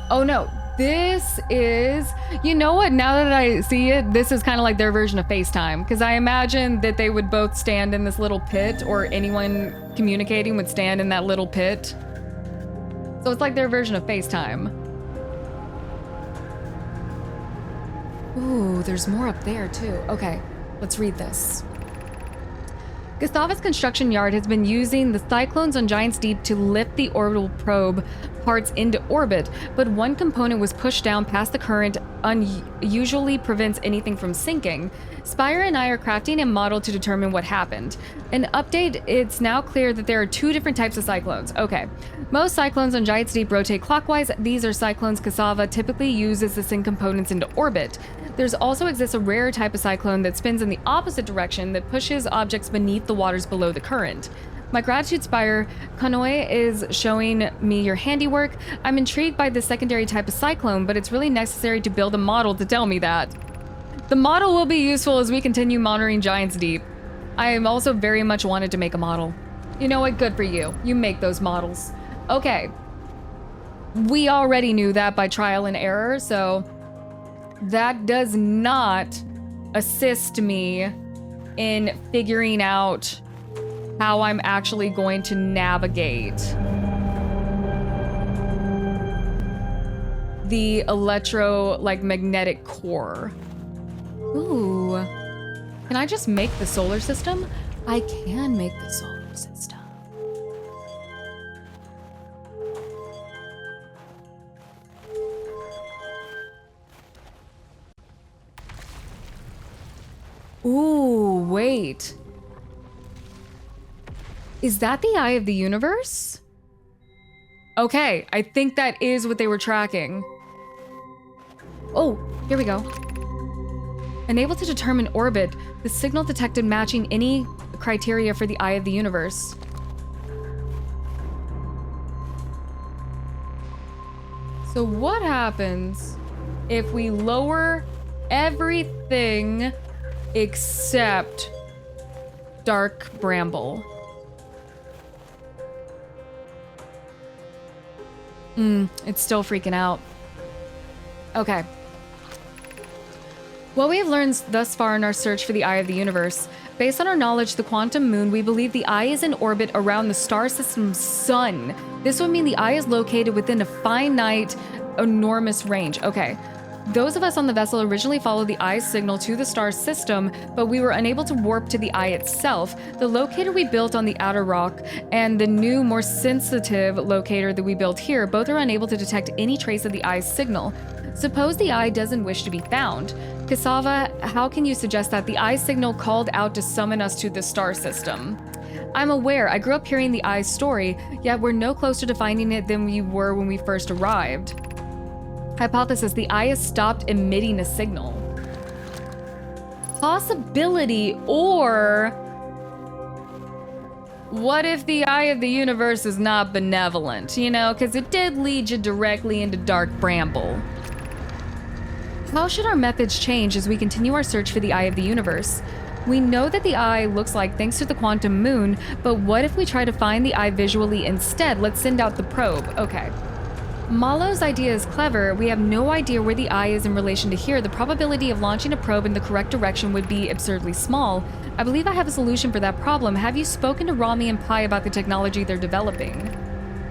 Oh no, this is, you know what, now that I see it, this is kind of like their version of FaceTime, because I imagine that they would both stand in this little pit, or anyone communicating would stand in that little pit. So it's like their version of FaceTime. Ooh, there's more up there too. Okay, let's read this. Gustava's construction yard has been using the cyclones on Giant's Deep to lift the orbital probe parts into orbit, but one component was pushed down past the current, unusually prevents anything from sinking. Spire and I are crafting a model to determine what happened. An update, it's now clear that there are two different types of cyclones. Okay. Most cyclones on Giant's Deep rotate clockwise. These are cyclones Gustava typically uses to send components into orbit. There's also exists a rare type of cyclone that spins in the opposite direction that pushes objects beneath the waters below the current. My gratitude, Spire. Kanoi is showing me your handiwork. I'm intrigued by this secondary type of cyclone, but it's really necessary to build a model to tell me that. The model will be useful as we continue monitoring Giant's Deep. I am also very much wanted to make a model. You know what? Good for you. You make those models. Okay. We already knew that by trial and error, so that does not assist me in figuring out how I'm actually going to navigate the magnetic core. Ooh. Can I just make the solar system? I can make the solar system. Ooh, wait. Is that the eye of the universe? Okay, I think that is what they were tracking. Oh, here we go. Unable to determine orbit, the signal detected matching any criteria for the eye of the universe. So what happens if we lower everything except dark bramble? It's still freaking out. Okay. What we have learned thus far in our search for the eye of the universe, based on our knowledge of the quantum moon, we believe the eye is in orbit around the star system's sun. This would mean the eye is located within a finite, enormous range. Okay. Those of us on the vessel originally followed the eye's signal to the star system, but we were unable to warp to the eye itself. The locator we built on the outer rock and the new, more sensitive locator that we built here, both are unable to detect any trace of the eye's signal. Suppose the eye doesn't wish to be found. Cassava, how can you suggest that the eye's signal called out to summon us to the star system? I'm aware, I grew up hearing the eye's story, yet we're no closer to finding it than we were when we first arrived. Hypothesis, the eye has stopped emitting a signal. Possibility, or what if the eye of the universe is not benevolent, you know, because it did lead you directly into dark bramble. How should our methods change as we continue our search for the eye of the universe? We know that the eye looks like thanks to the quantum moon, but what if we try to find the eye visually instead? Let's send out the probe. Okay. Malo's idea is clever. We have no idea where the eye is in relation to here. The probability of launching a probe in the correct direction would be absurdly small. I believe I have a solution for that problem. Have you spoken to Rami and Pi about the technology they're developing?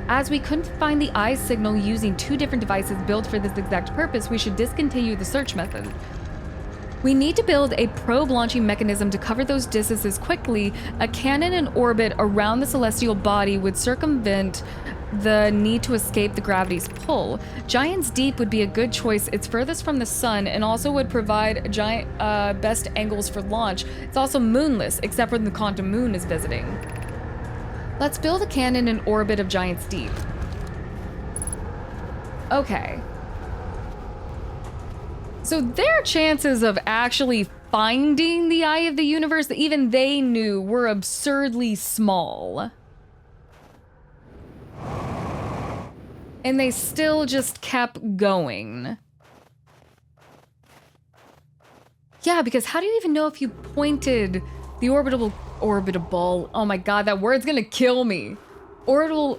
As we couldn't find the eye signal using 2 different devices built for this exact purpose, we should discontinue the search method. We need to build a probe launching mechanism to cover those distances quickly. A cannon in orbit around the celestial body would circumvent the need to escape the gravity's pull. Giant's Deep would be a good choice. It's furthest from the sun and also would provide giant best angles for launch. It's also moonless, except when the quantum moon is visiting. Let's build a cannon in orbit of Giant's Deep. Okay. So their chances of actually finding the eye of the universe that even they knew were absurdly small. And they still just kept going. Yeah, because how do you even know if you pointed the orbital, oh my god, that word's gonna kill me. Orbital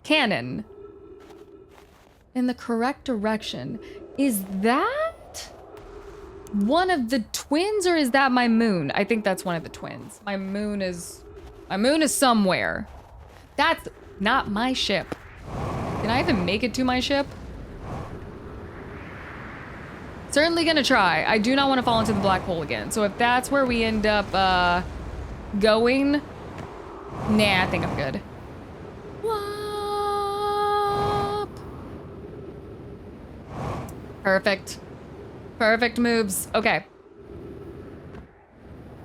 cannon in the correct direction. Is that one of the twins or is that my moon? I think that's one of the twins. My moon is somewhere. That's not my ship. Can I even make it to my ship? Certainly gonna try. I do not want to fall into the black hole again. So if that's where we end up going, nah, I think I'm good. Whoop. Perfect. Perfect moves. Okay.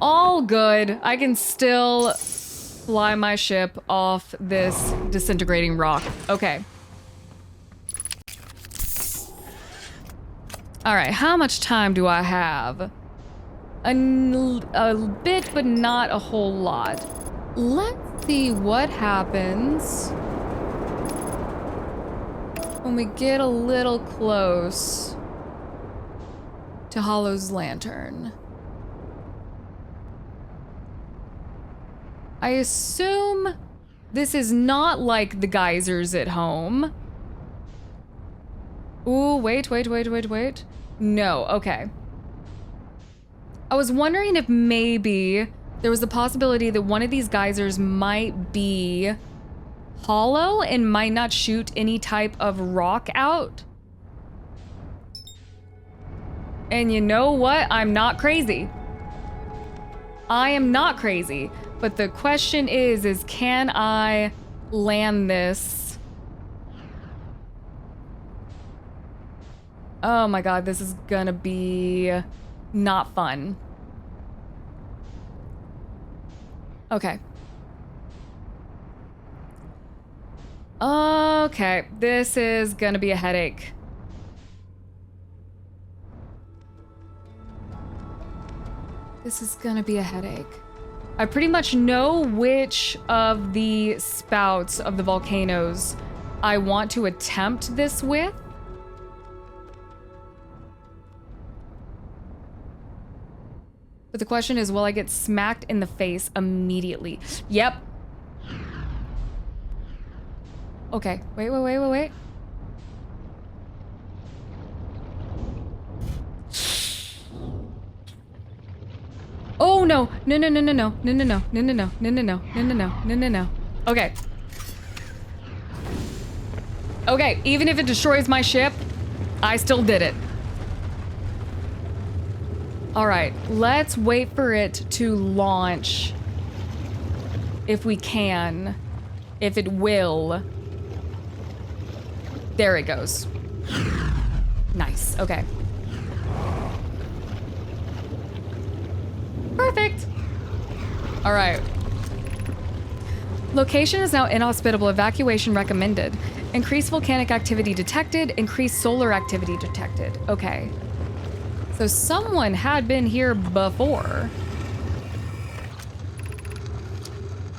All good. I can still fly my ship off this disintegrating rock. Okay. All right, how much time do I have? A bit, but not a whole lot. Let's see what happens when we get a little close to Hollow's lantern. I assume this is not like the geysers at home. Ooh, wait. No, okay. I was wondering if maybe there was a possibility that one of these geysers might be hollow and might not shoot any type of rock out. And you know what? I'm not crazy. I am not crazy. But the question is can I land this? Oh my god, this is gonna be not fun. Okay. Okay, this is gonna be a headache. This is gonna be a headache. I pretty much know which of the spouts of the volcanoes I want to attempt this with. But the question is, will I get smacked in the face immediately? Yep. Okay, wait. Oh no. No. Okay. Okay, even if it destroys my ship, I still did it. All right, let's wait for it to launch. If we can. If it will. There it goes. Nice, okay. Perfect. All right. Location is now inhospitable. Evacuation recommended. Increased volcanic activity detected. Increased solar activity detected. Okay. So someone had been here before.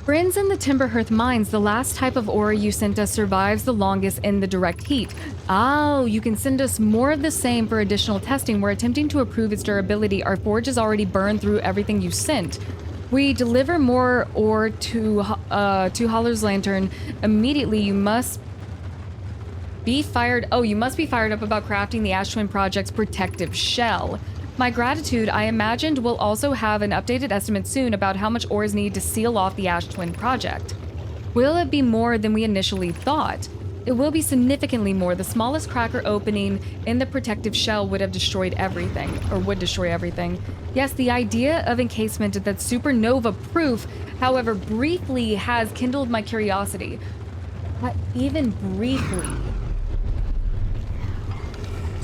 Friends in the Timberhearth mines, the last type of ore you sent us survives the longest in the direct heat. Oh, you can send us more of the same for additional testing. We're attempting to improve its durability. Our forge has already burned through everything you sent. We deliver more ore to Hollow's Lantern. Immediately, you must be fired. Oh, you must be fired up about crafting the Ash Twin Project's protective shell. My gratitude. I imagined we'll also have an updated estimate soon about how much ore is needed to seal off the Ash Twin Project. Will it be more than we initially thought? It will be significantly more. The smallest cracker opening in the protective shell would have destroyed everything, or would destroy everything. Yes, the idea of encasement that's supernova-proof, however, briefly has kindled my curiosity. But even briefly.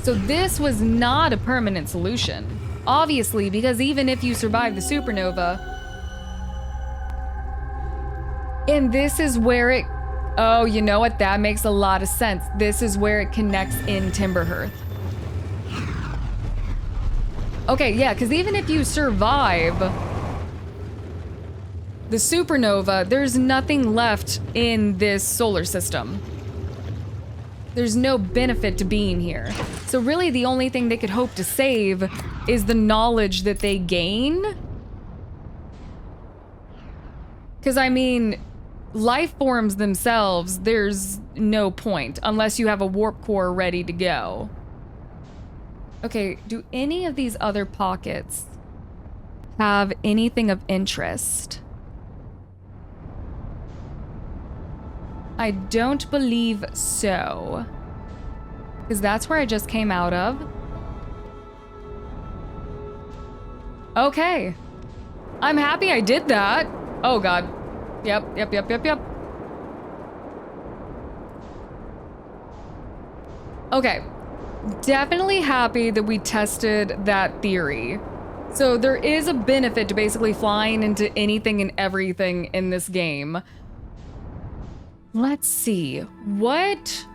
So this was not a permanent solution. Obviously, because even if you survive the supernova... And this is where it... Oh, you know what? That makes a lot of sense. This is where it connects in Timberhearth. Okay, yeah, because even if you survive the supernova, there's nothing left in this solar system. There's no benefit to being here. So really the only thing they could hope to save is the knowledge that they gain. Because I mean, life forms themselves, there's no point unless you have a warp core ready to go. Okay, do any of these other pockets have anything of interest? I don't believe so. Because that's where I just came out of. Okay. I'm happy I did that. Oh god. Yep. Okay. Definitely happy that we tested that theory. So there is a benefit to basically flying into anything and everything in this game. Let's see. What?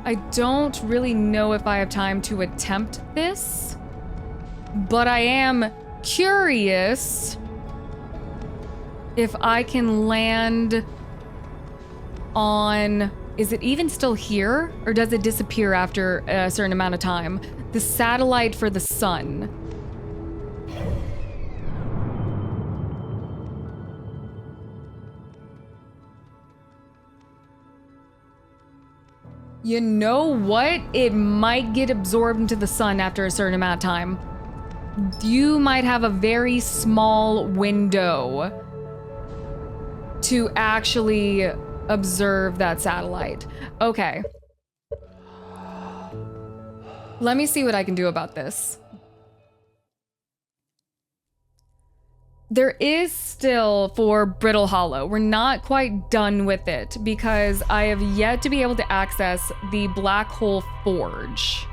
I don't really know if I have time to attempt this, but I am curious if I can land on... Is it even still here, or does it disappear after a certain amount of time? The satellite for the sun. You know what? It might get absorbed into the sun after a certain amount of time. You might have a very small window to actually observe that satellite. Okay. Let me see what I can do about this. There is still for Brittle Hollow. We're not quite done with it because I have yet to be able to access the Black Hole Forge.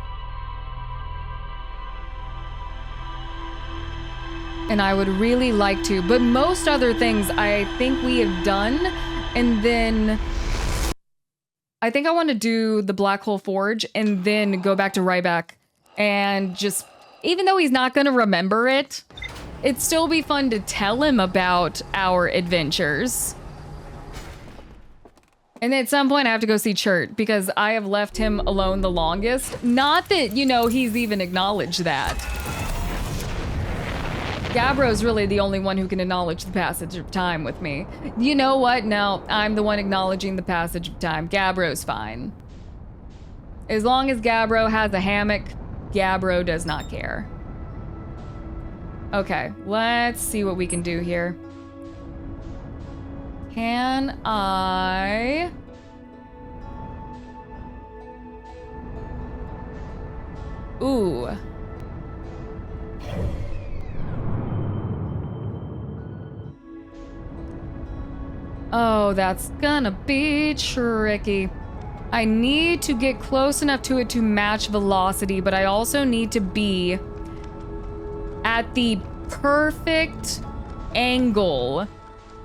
And I would really like to, but most other things I think we have done. And then I think I want to do the Black Hole Forge and then go back to Ryback and just, even though he's not going to remember it, it'd still be fun to tell him about our adventures. And then at some point I have to go see Chert because I have left him alone the longest. Not that, you know, he's even acknowledged that. Gabbro's really the only one who can acknowledge the passage of time with me. You know what? No, I'm the one acknowledging the passage of time. Gabbro's fine. As long as Gabbro has a hammock, Gabbro does not care. Okay, let's see what we can do here. Can I... Ooh. Oh, that's gonna be tricky. I need to get close enough to it to match velocity, but I also need to be at the perfect angle.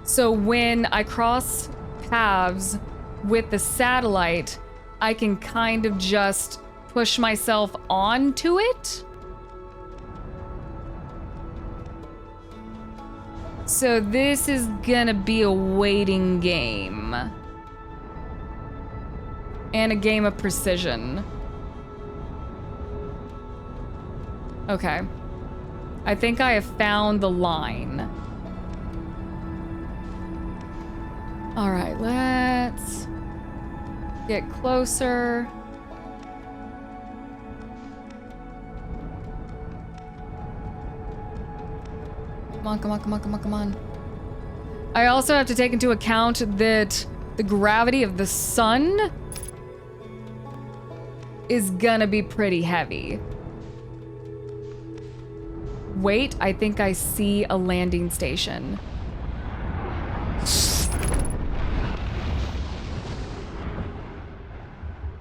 So when I cross paths with the satellite, I can kind of just push myself onto it. So this is gonna be a waiting game. And a game of precision. Okay. I think I have found the line. All right, let's get closer. Come on, come on, come on, come on, come on. I also have to take into account that the gravity of the sun is gonna be pretty heavy. Wait, I think I see a landing station.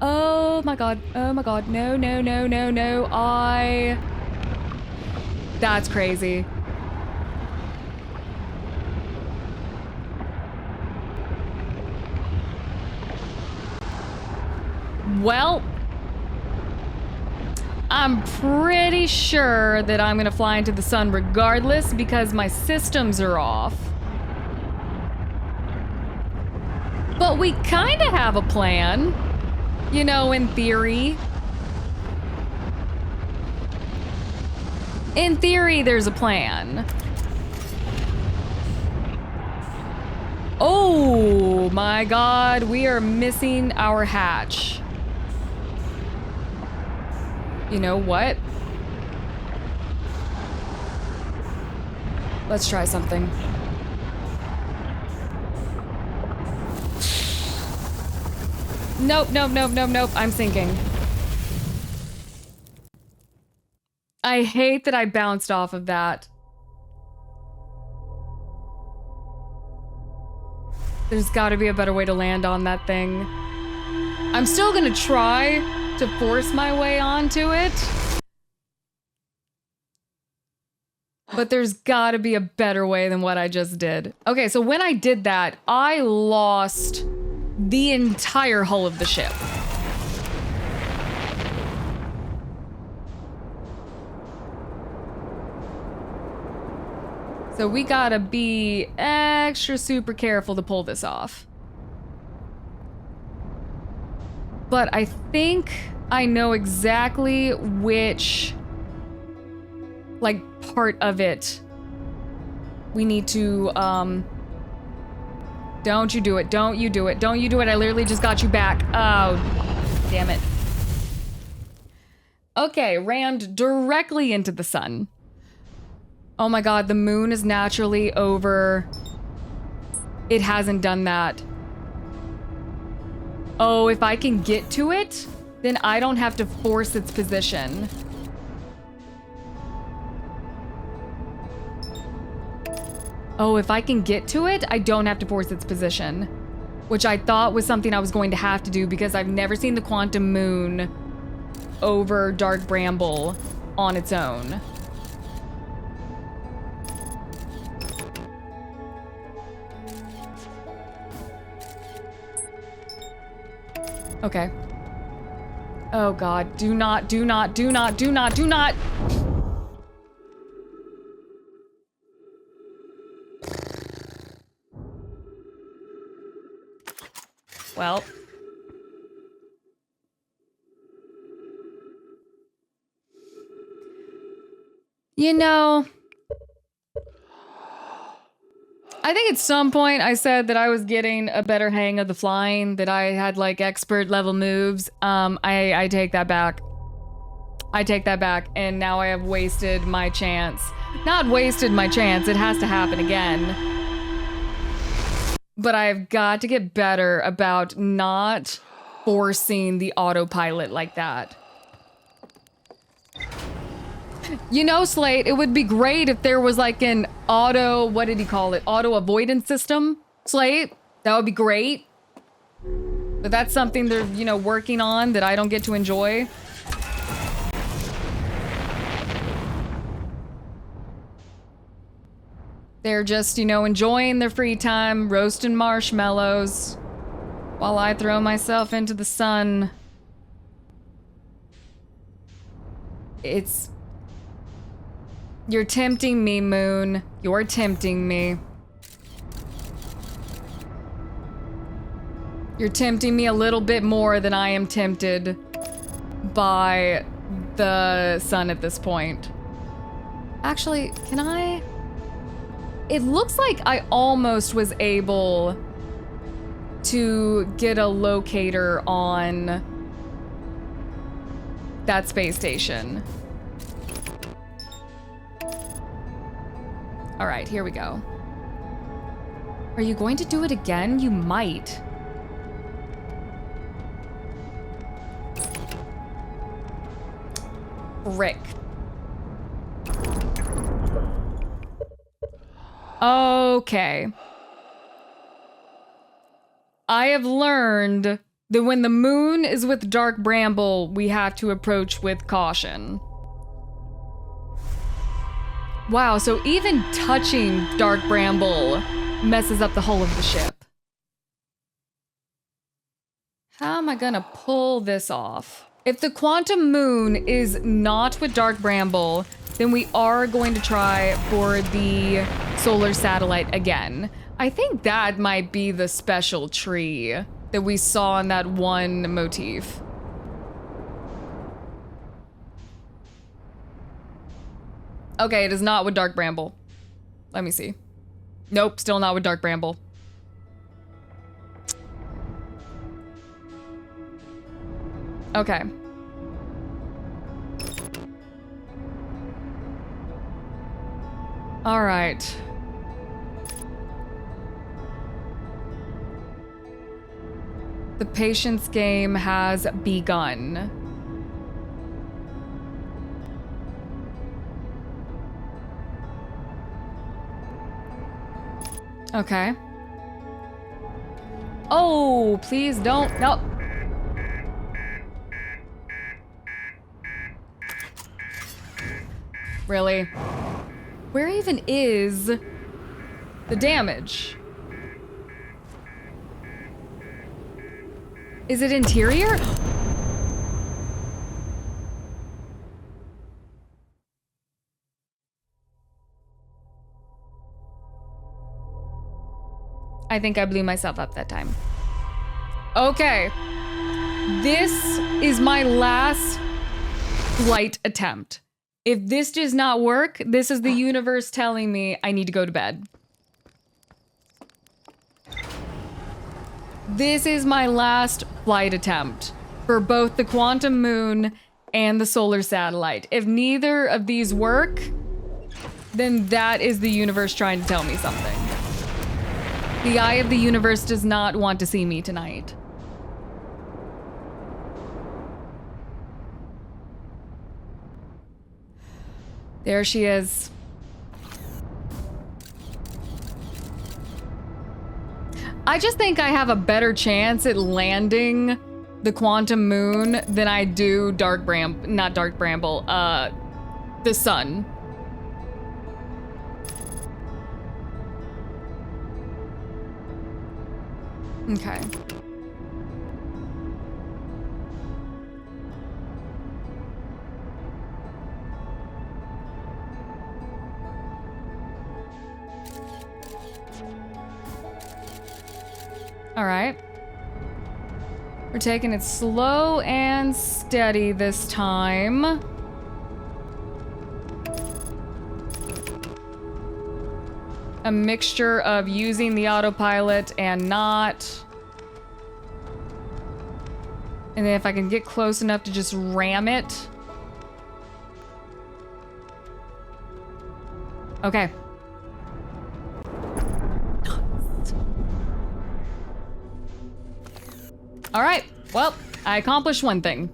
Oh my god, oh my god, no, no, no, no, no, That's crazy. Well, I'm pretty sure that I'm gonna fly into the sun regardless because my systems are off. But we kinda have a plan. You know, in theory. In theory, there's a plan. Oh my god, we are missing our hatch. You know what? Let's try something. Nope, nope, nope, nope, nope. I'm sinking. I hate that I bounced off of that. There's gotta be a better way to land on that thing. I'm still gonna try to force my way onto it. But there's gotta be a better way than what I just did. Okay, so when I did that, I lost the entire hull of the ship. So we gotta be extra super careful to pull this off. But I think I know exactly which, like, part of it we need to, Don't you do it, don't you do it, don't you do it, I literally just got you back. Oh, damn it. Okay, rammed directly into the sun. Oh my god, the moon is naturally over. It hasn't done that. Oh, if I can get to it, then I don't have to force its position. Oh, if I can get to it, I don't have to force its position. Which I thought was something I was going to have to do because I've never seen the quantum moon over Dark Bramble on its own. Okay. Oh god, do not, do not, do not, do not, do not! Well. You know, I think at some point I said that I was getting a better hang of the flying, that I had like expert level moves. I take that back. I take that back, and now I have wasted my chance. Not wasted my chance, it has to happen again. But I've got to get better about not forcing the autopilot like that. You know, Slate, it would be great if there was like an auto, what did he call it? Auto avoidance system, Slate. That would be great. But that's something they're, you know, working on that I don't get to enjoy. They're just, you know, enjoying their free time, roasting marshmallows, while I throw myself into the sun. You're tempting me, Moon. You're tempting me. You're tempting me a little bit more than I am tempted by the sun at this point. Actually, can I? It looks like I almost was able to get a locator on that space station. All right, here we go. Are you going to do it again? You might. Rick. Okay. I have learned that when the moon is with Dark Bramble, we have to approach with caution. Wow, so even touching Dark Bramble messes up the hull of the ship. How am I gonna pull this off? If the Quantum Moon is not with Dark Bramble, then we are going to try for the solar satellite again. I think that might be the special tree that we saw in that one motif. Okay, it is not with Dark Bramble. Let me see. Nope, still not with Dark Bramble. Okay. All right. The patience game has begun. Okay. Oh, please don't. No. Really? Where even is the damage? Is it interior? I think I blew myself up that time. Okay. This is my last flight attempt. If this does not work, this is the universe telling me I need to go to bed. This is my last flight attempt for both the Quantum Moon and the solar satellite. If neither of these work, then that is the universe trying to tell me something. The eye of the universe does not want to see me tonight. There she is. I just think I have a better chance at landing the Quantum Moon than I do not Dark Bramble, the sun. Okay. All right. We're taking it slow and steady this time. A mixture of using the autopilot and not. And then if I can get close enough to just ram it. Okay. All right, well, I accomplished one thing.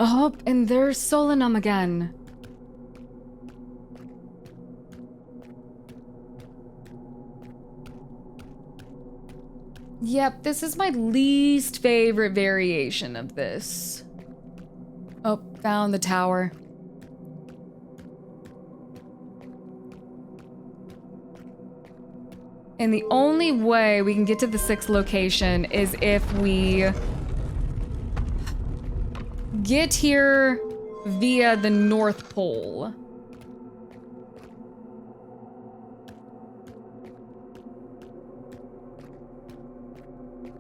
Oh, and there's Solanum again. Yep, this is my least favorite variation of this. Oh, found the tower. And the only way we can get to the 6th location is if we get here via the North Pole.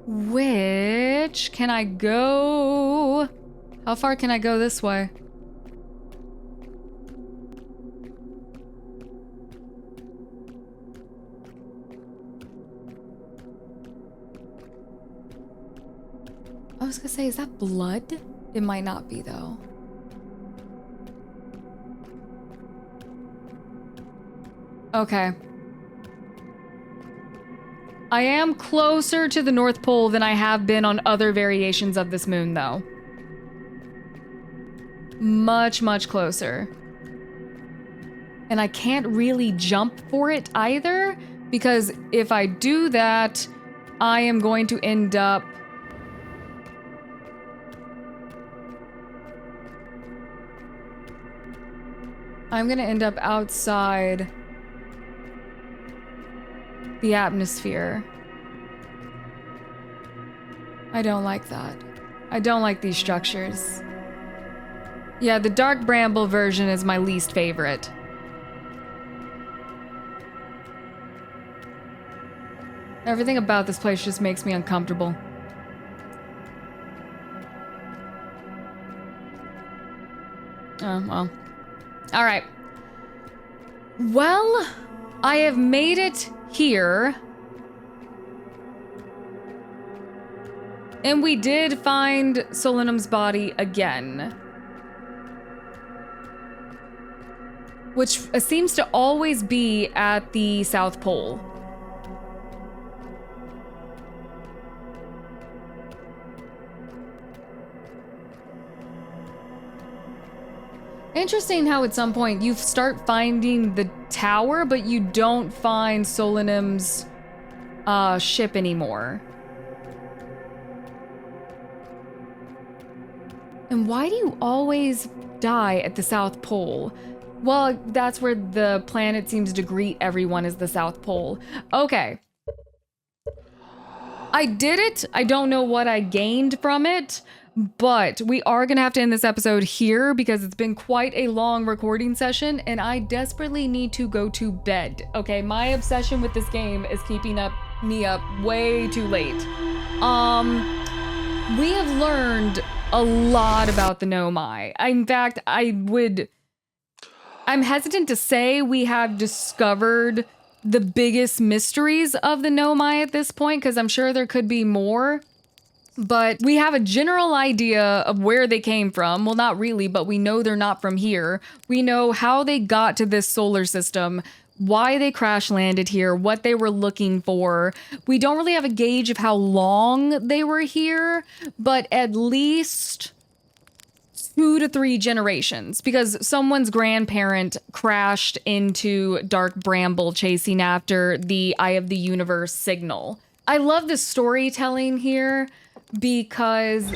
Which, can I go? How far can I go this way? I was gonna say, is that blood? It might not be though. Okay. I am closer to the North Pole than I have been on other variations of this moon, though. Much, much closer. And I can't really jump for it either, because if I do that, I am going to end up... I'm gonna end up outside the atmosphere. I don't like that. I don't like these structures. Yeah, the dark bramble version is my least favorite. Everything about this place just makes me uncomfortable. Oh, well. All right. Well, I have made it here. And we did find Solanum's body again. Which seems to always be at the South Pole. Interesting how at some point you start finding the tower, but you don't find Solanum's ship anymore. And why do you always die at the South Pole? Well, that's where the planet seems to greet everyone as the South Pole. Okay. I did it. I don't know what I gained from it, but we are gonna have to end this episode here because it's been quite a long recording session and I desperately need to go to bed. Okay, my obsession with this game is keeping me up way too late. We have learned a lot about the Nomai. In fact, I'm hesitant to say we have discovered the biggest mysteries of the Nomai at this point, because I'm sure there could be more. But we have a general idea of where they came from. Well, not really, but we know they're not from here. We know how they got to this solar system, why they crash landed here, what they were looking for. We don't really have a gauge of how long they were here, but at least 2 to 3 generations, because someone's grandparent crashed into Dark Bramble chasing after the Eye of the Universe signal. I love the storytelling here because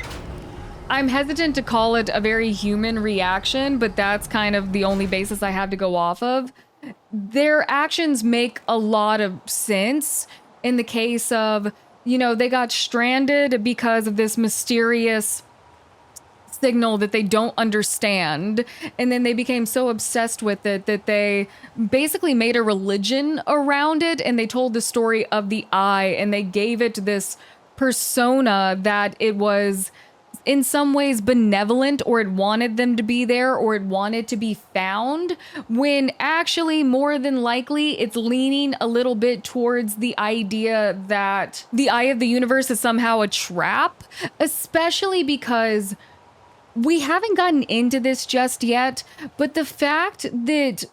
I'm hesitant to call it a very human reaction, but that's kind of the only basis I have to go off of. Their actions make a lot of sense in the case of, you know, they got stranded because of this mysterious signal that they don't understand, and then they became so obsessed with it that they basically made a religion around it, and they told the story of the eye, and they gave it this persona that it was in some ways benevolent, or it wanted them to be there, or it wanted to be found, when actually more than likely it's leaning a little bit towards the idea that the Eye of the Universe is somehow a trap, especially because we haven't gotten into this just yet, but the fact that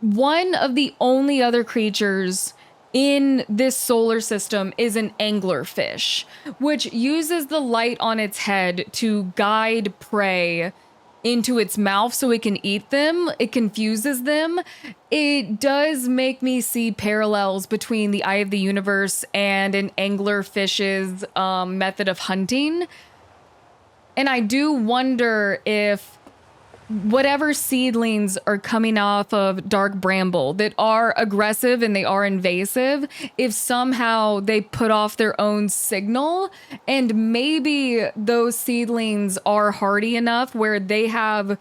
one of the only other creatures in this solar system is an anglerfish, which uses the light on its head to guide prey into its mouth so it can eat them. It confuses them. It does make me see parallels between the Eye of the Universe and an anglerfish's method of hunting. And I do wonder if whatever seedlings are coming off of Dark Bramble that are aggressive and they are invasive, if somehow they put off their own signal, and maybe those seedlings are hardy enough where they have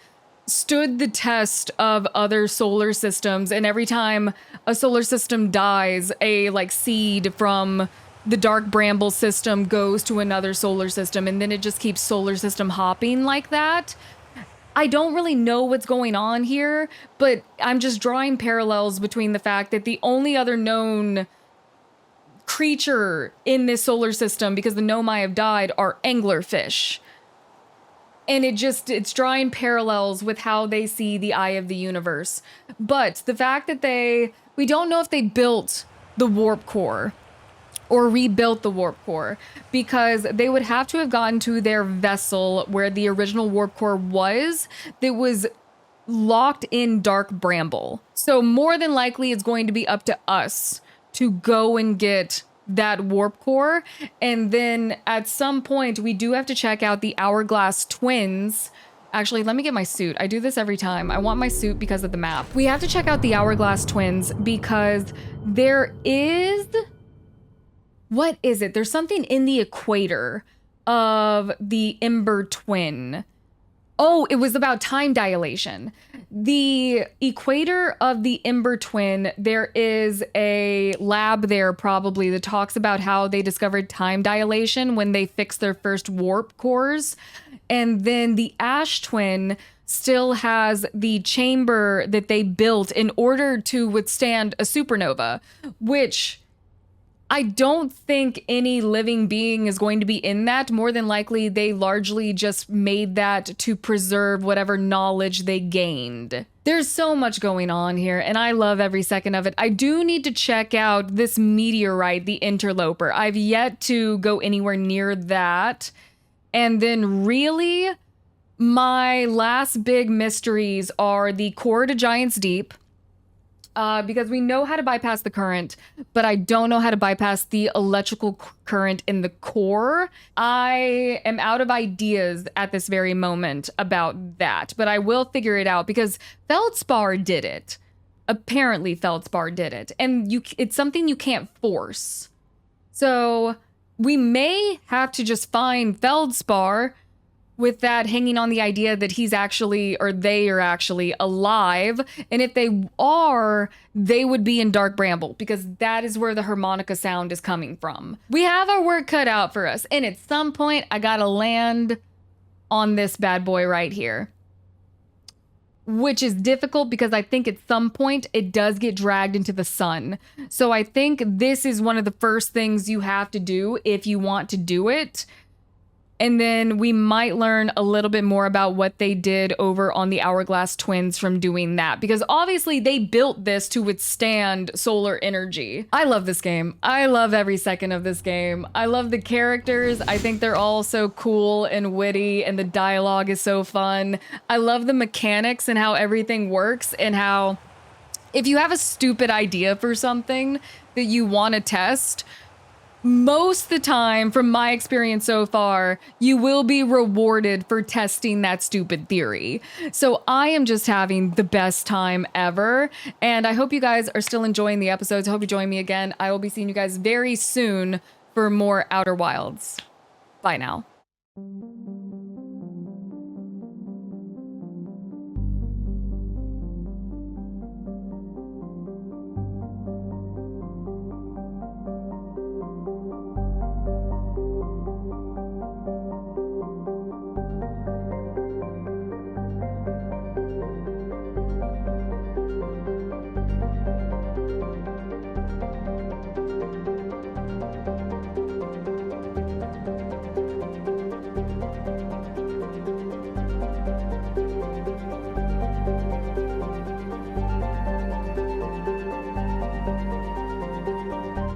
stood the test of other solar systems, and every time a solar system dies, a like seed from the dark bramble system goes to another solar system, and then it just keeps solar system hopping like that. I don't really know what's going on here, but I'm just drawing parallels between the fact that the only other known creature in this solar system, because the Nomai have died, are anglerfish. And it's drawing parallels with how they see the eye of the universe. But the fact that we don't know if they built the warp core or rebuilt the warp core, because they would have to have gotten to their vessel where the original warp core was, that was locked in dark bramble. So more than likely it's going to be up to us to go and get that warp core. And then at some point we do have to check out the Hourglass twins. Actually, let me get my suit. I do this every time. I want my suit because of the map. We have to check out the Hourglass twins because there is... what is it? There's something in the equator of the Ember twin. Oh, it was about time dilation. The equator of the Ember twin, there is a lab there probably that talks about how they discovered time dilation when they fixed their first warp cores. And then the Ash twin still has the chamber that they built in order to withstand a supernova, which... I don't think any living being is going to be in that. More than likely, they largely just made that to preserve whatever knowledge they gained. There's so much going on here, and I love every second of it. I do need to check out this meteorite, the Interloper. I've yet to go anywhere near that. And then really, my last big mysteries are the core to Giant's Deep. Because we know how to bypass the current, but I don't know how to bypass the electrical current in the core. I am out of ideas at this very moment about that, but I will figure it out because Feldspar did it. Apparently Feldspar did it, and it's something you can't force. So we may have to just find Feldspar with that hanging on the idea that he's actually, or they are actually alive. And if they are, they would be in Dark Bramble because that is where the harmonica sound is coming from. We have our work cut out for us. And at some point I gotta land on this bad boy right here, which is difficult because I think at some point it does get dragged into the sun. So I think this is one of the first things you have to do if you want to do it. And then we might learn a little bit more about what they did over on the Hourglass twins from doing that, because obviously they built this to withstand solar energy. I love this game. I love every second of this game. I love the characters. I think they're all so cool and witty, and the dialogue is so fun. I love the mechanics and how everything works, and how if you have a stupid idea for something that you want to test, most of the time, from my experience so far, you will be rewarded for testing that stupid theory. So I am just having the best time ever. And I hope you guys are still enjoying the episodes. I hope you join me again. I will be seeing you guys very soon for more Outer Wilds. Bye now.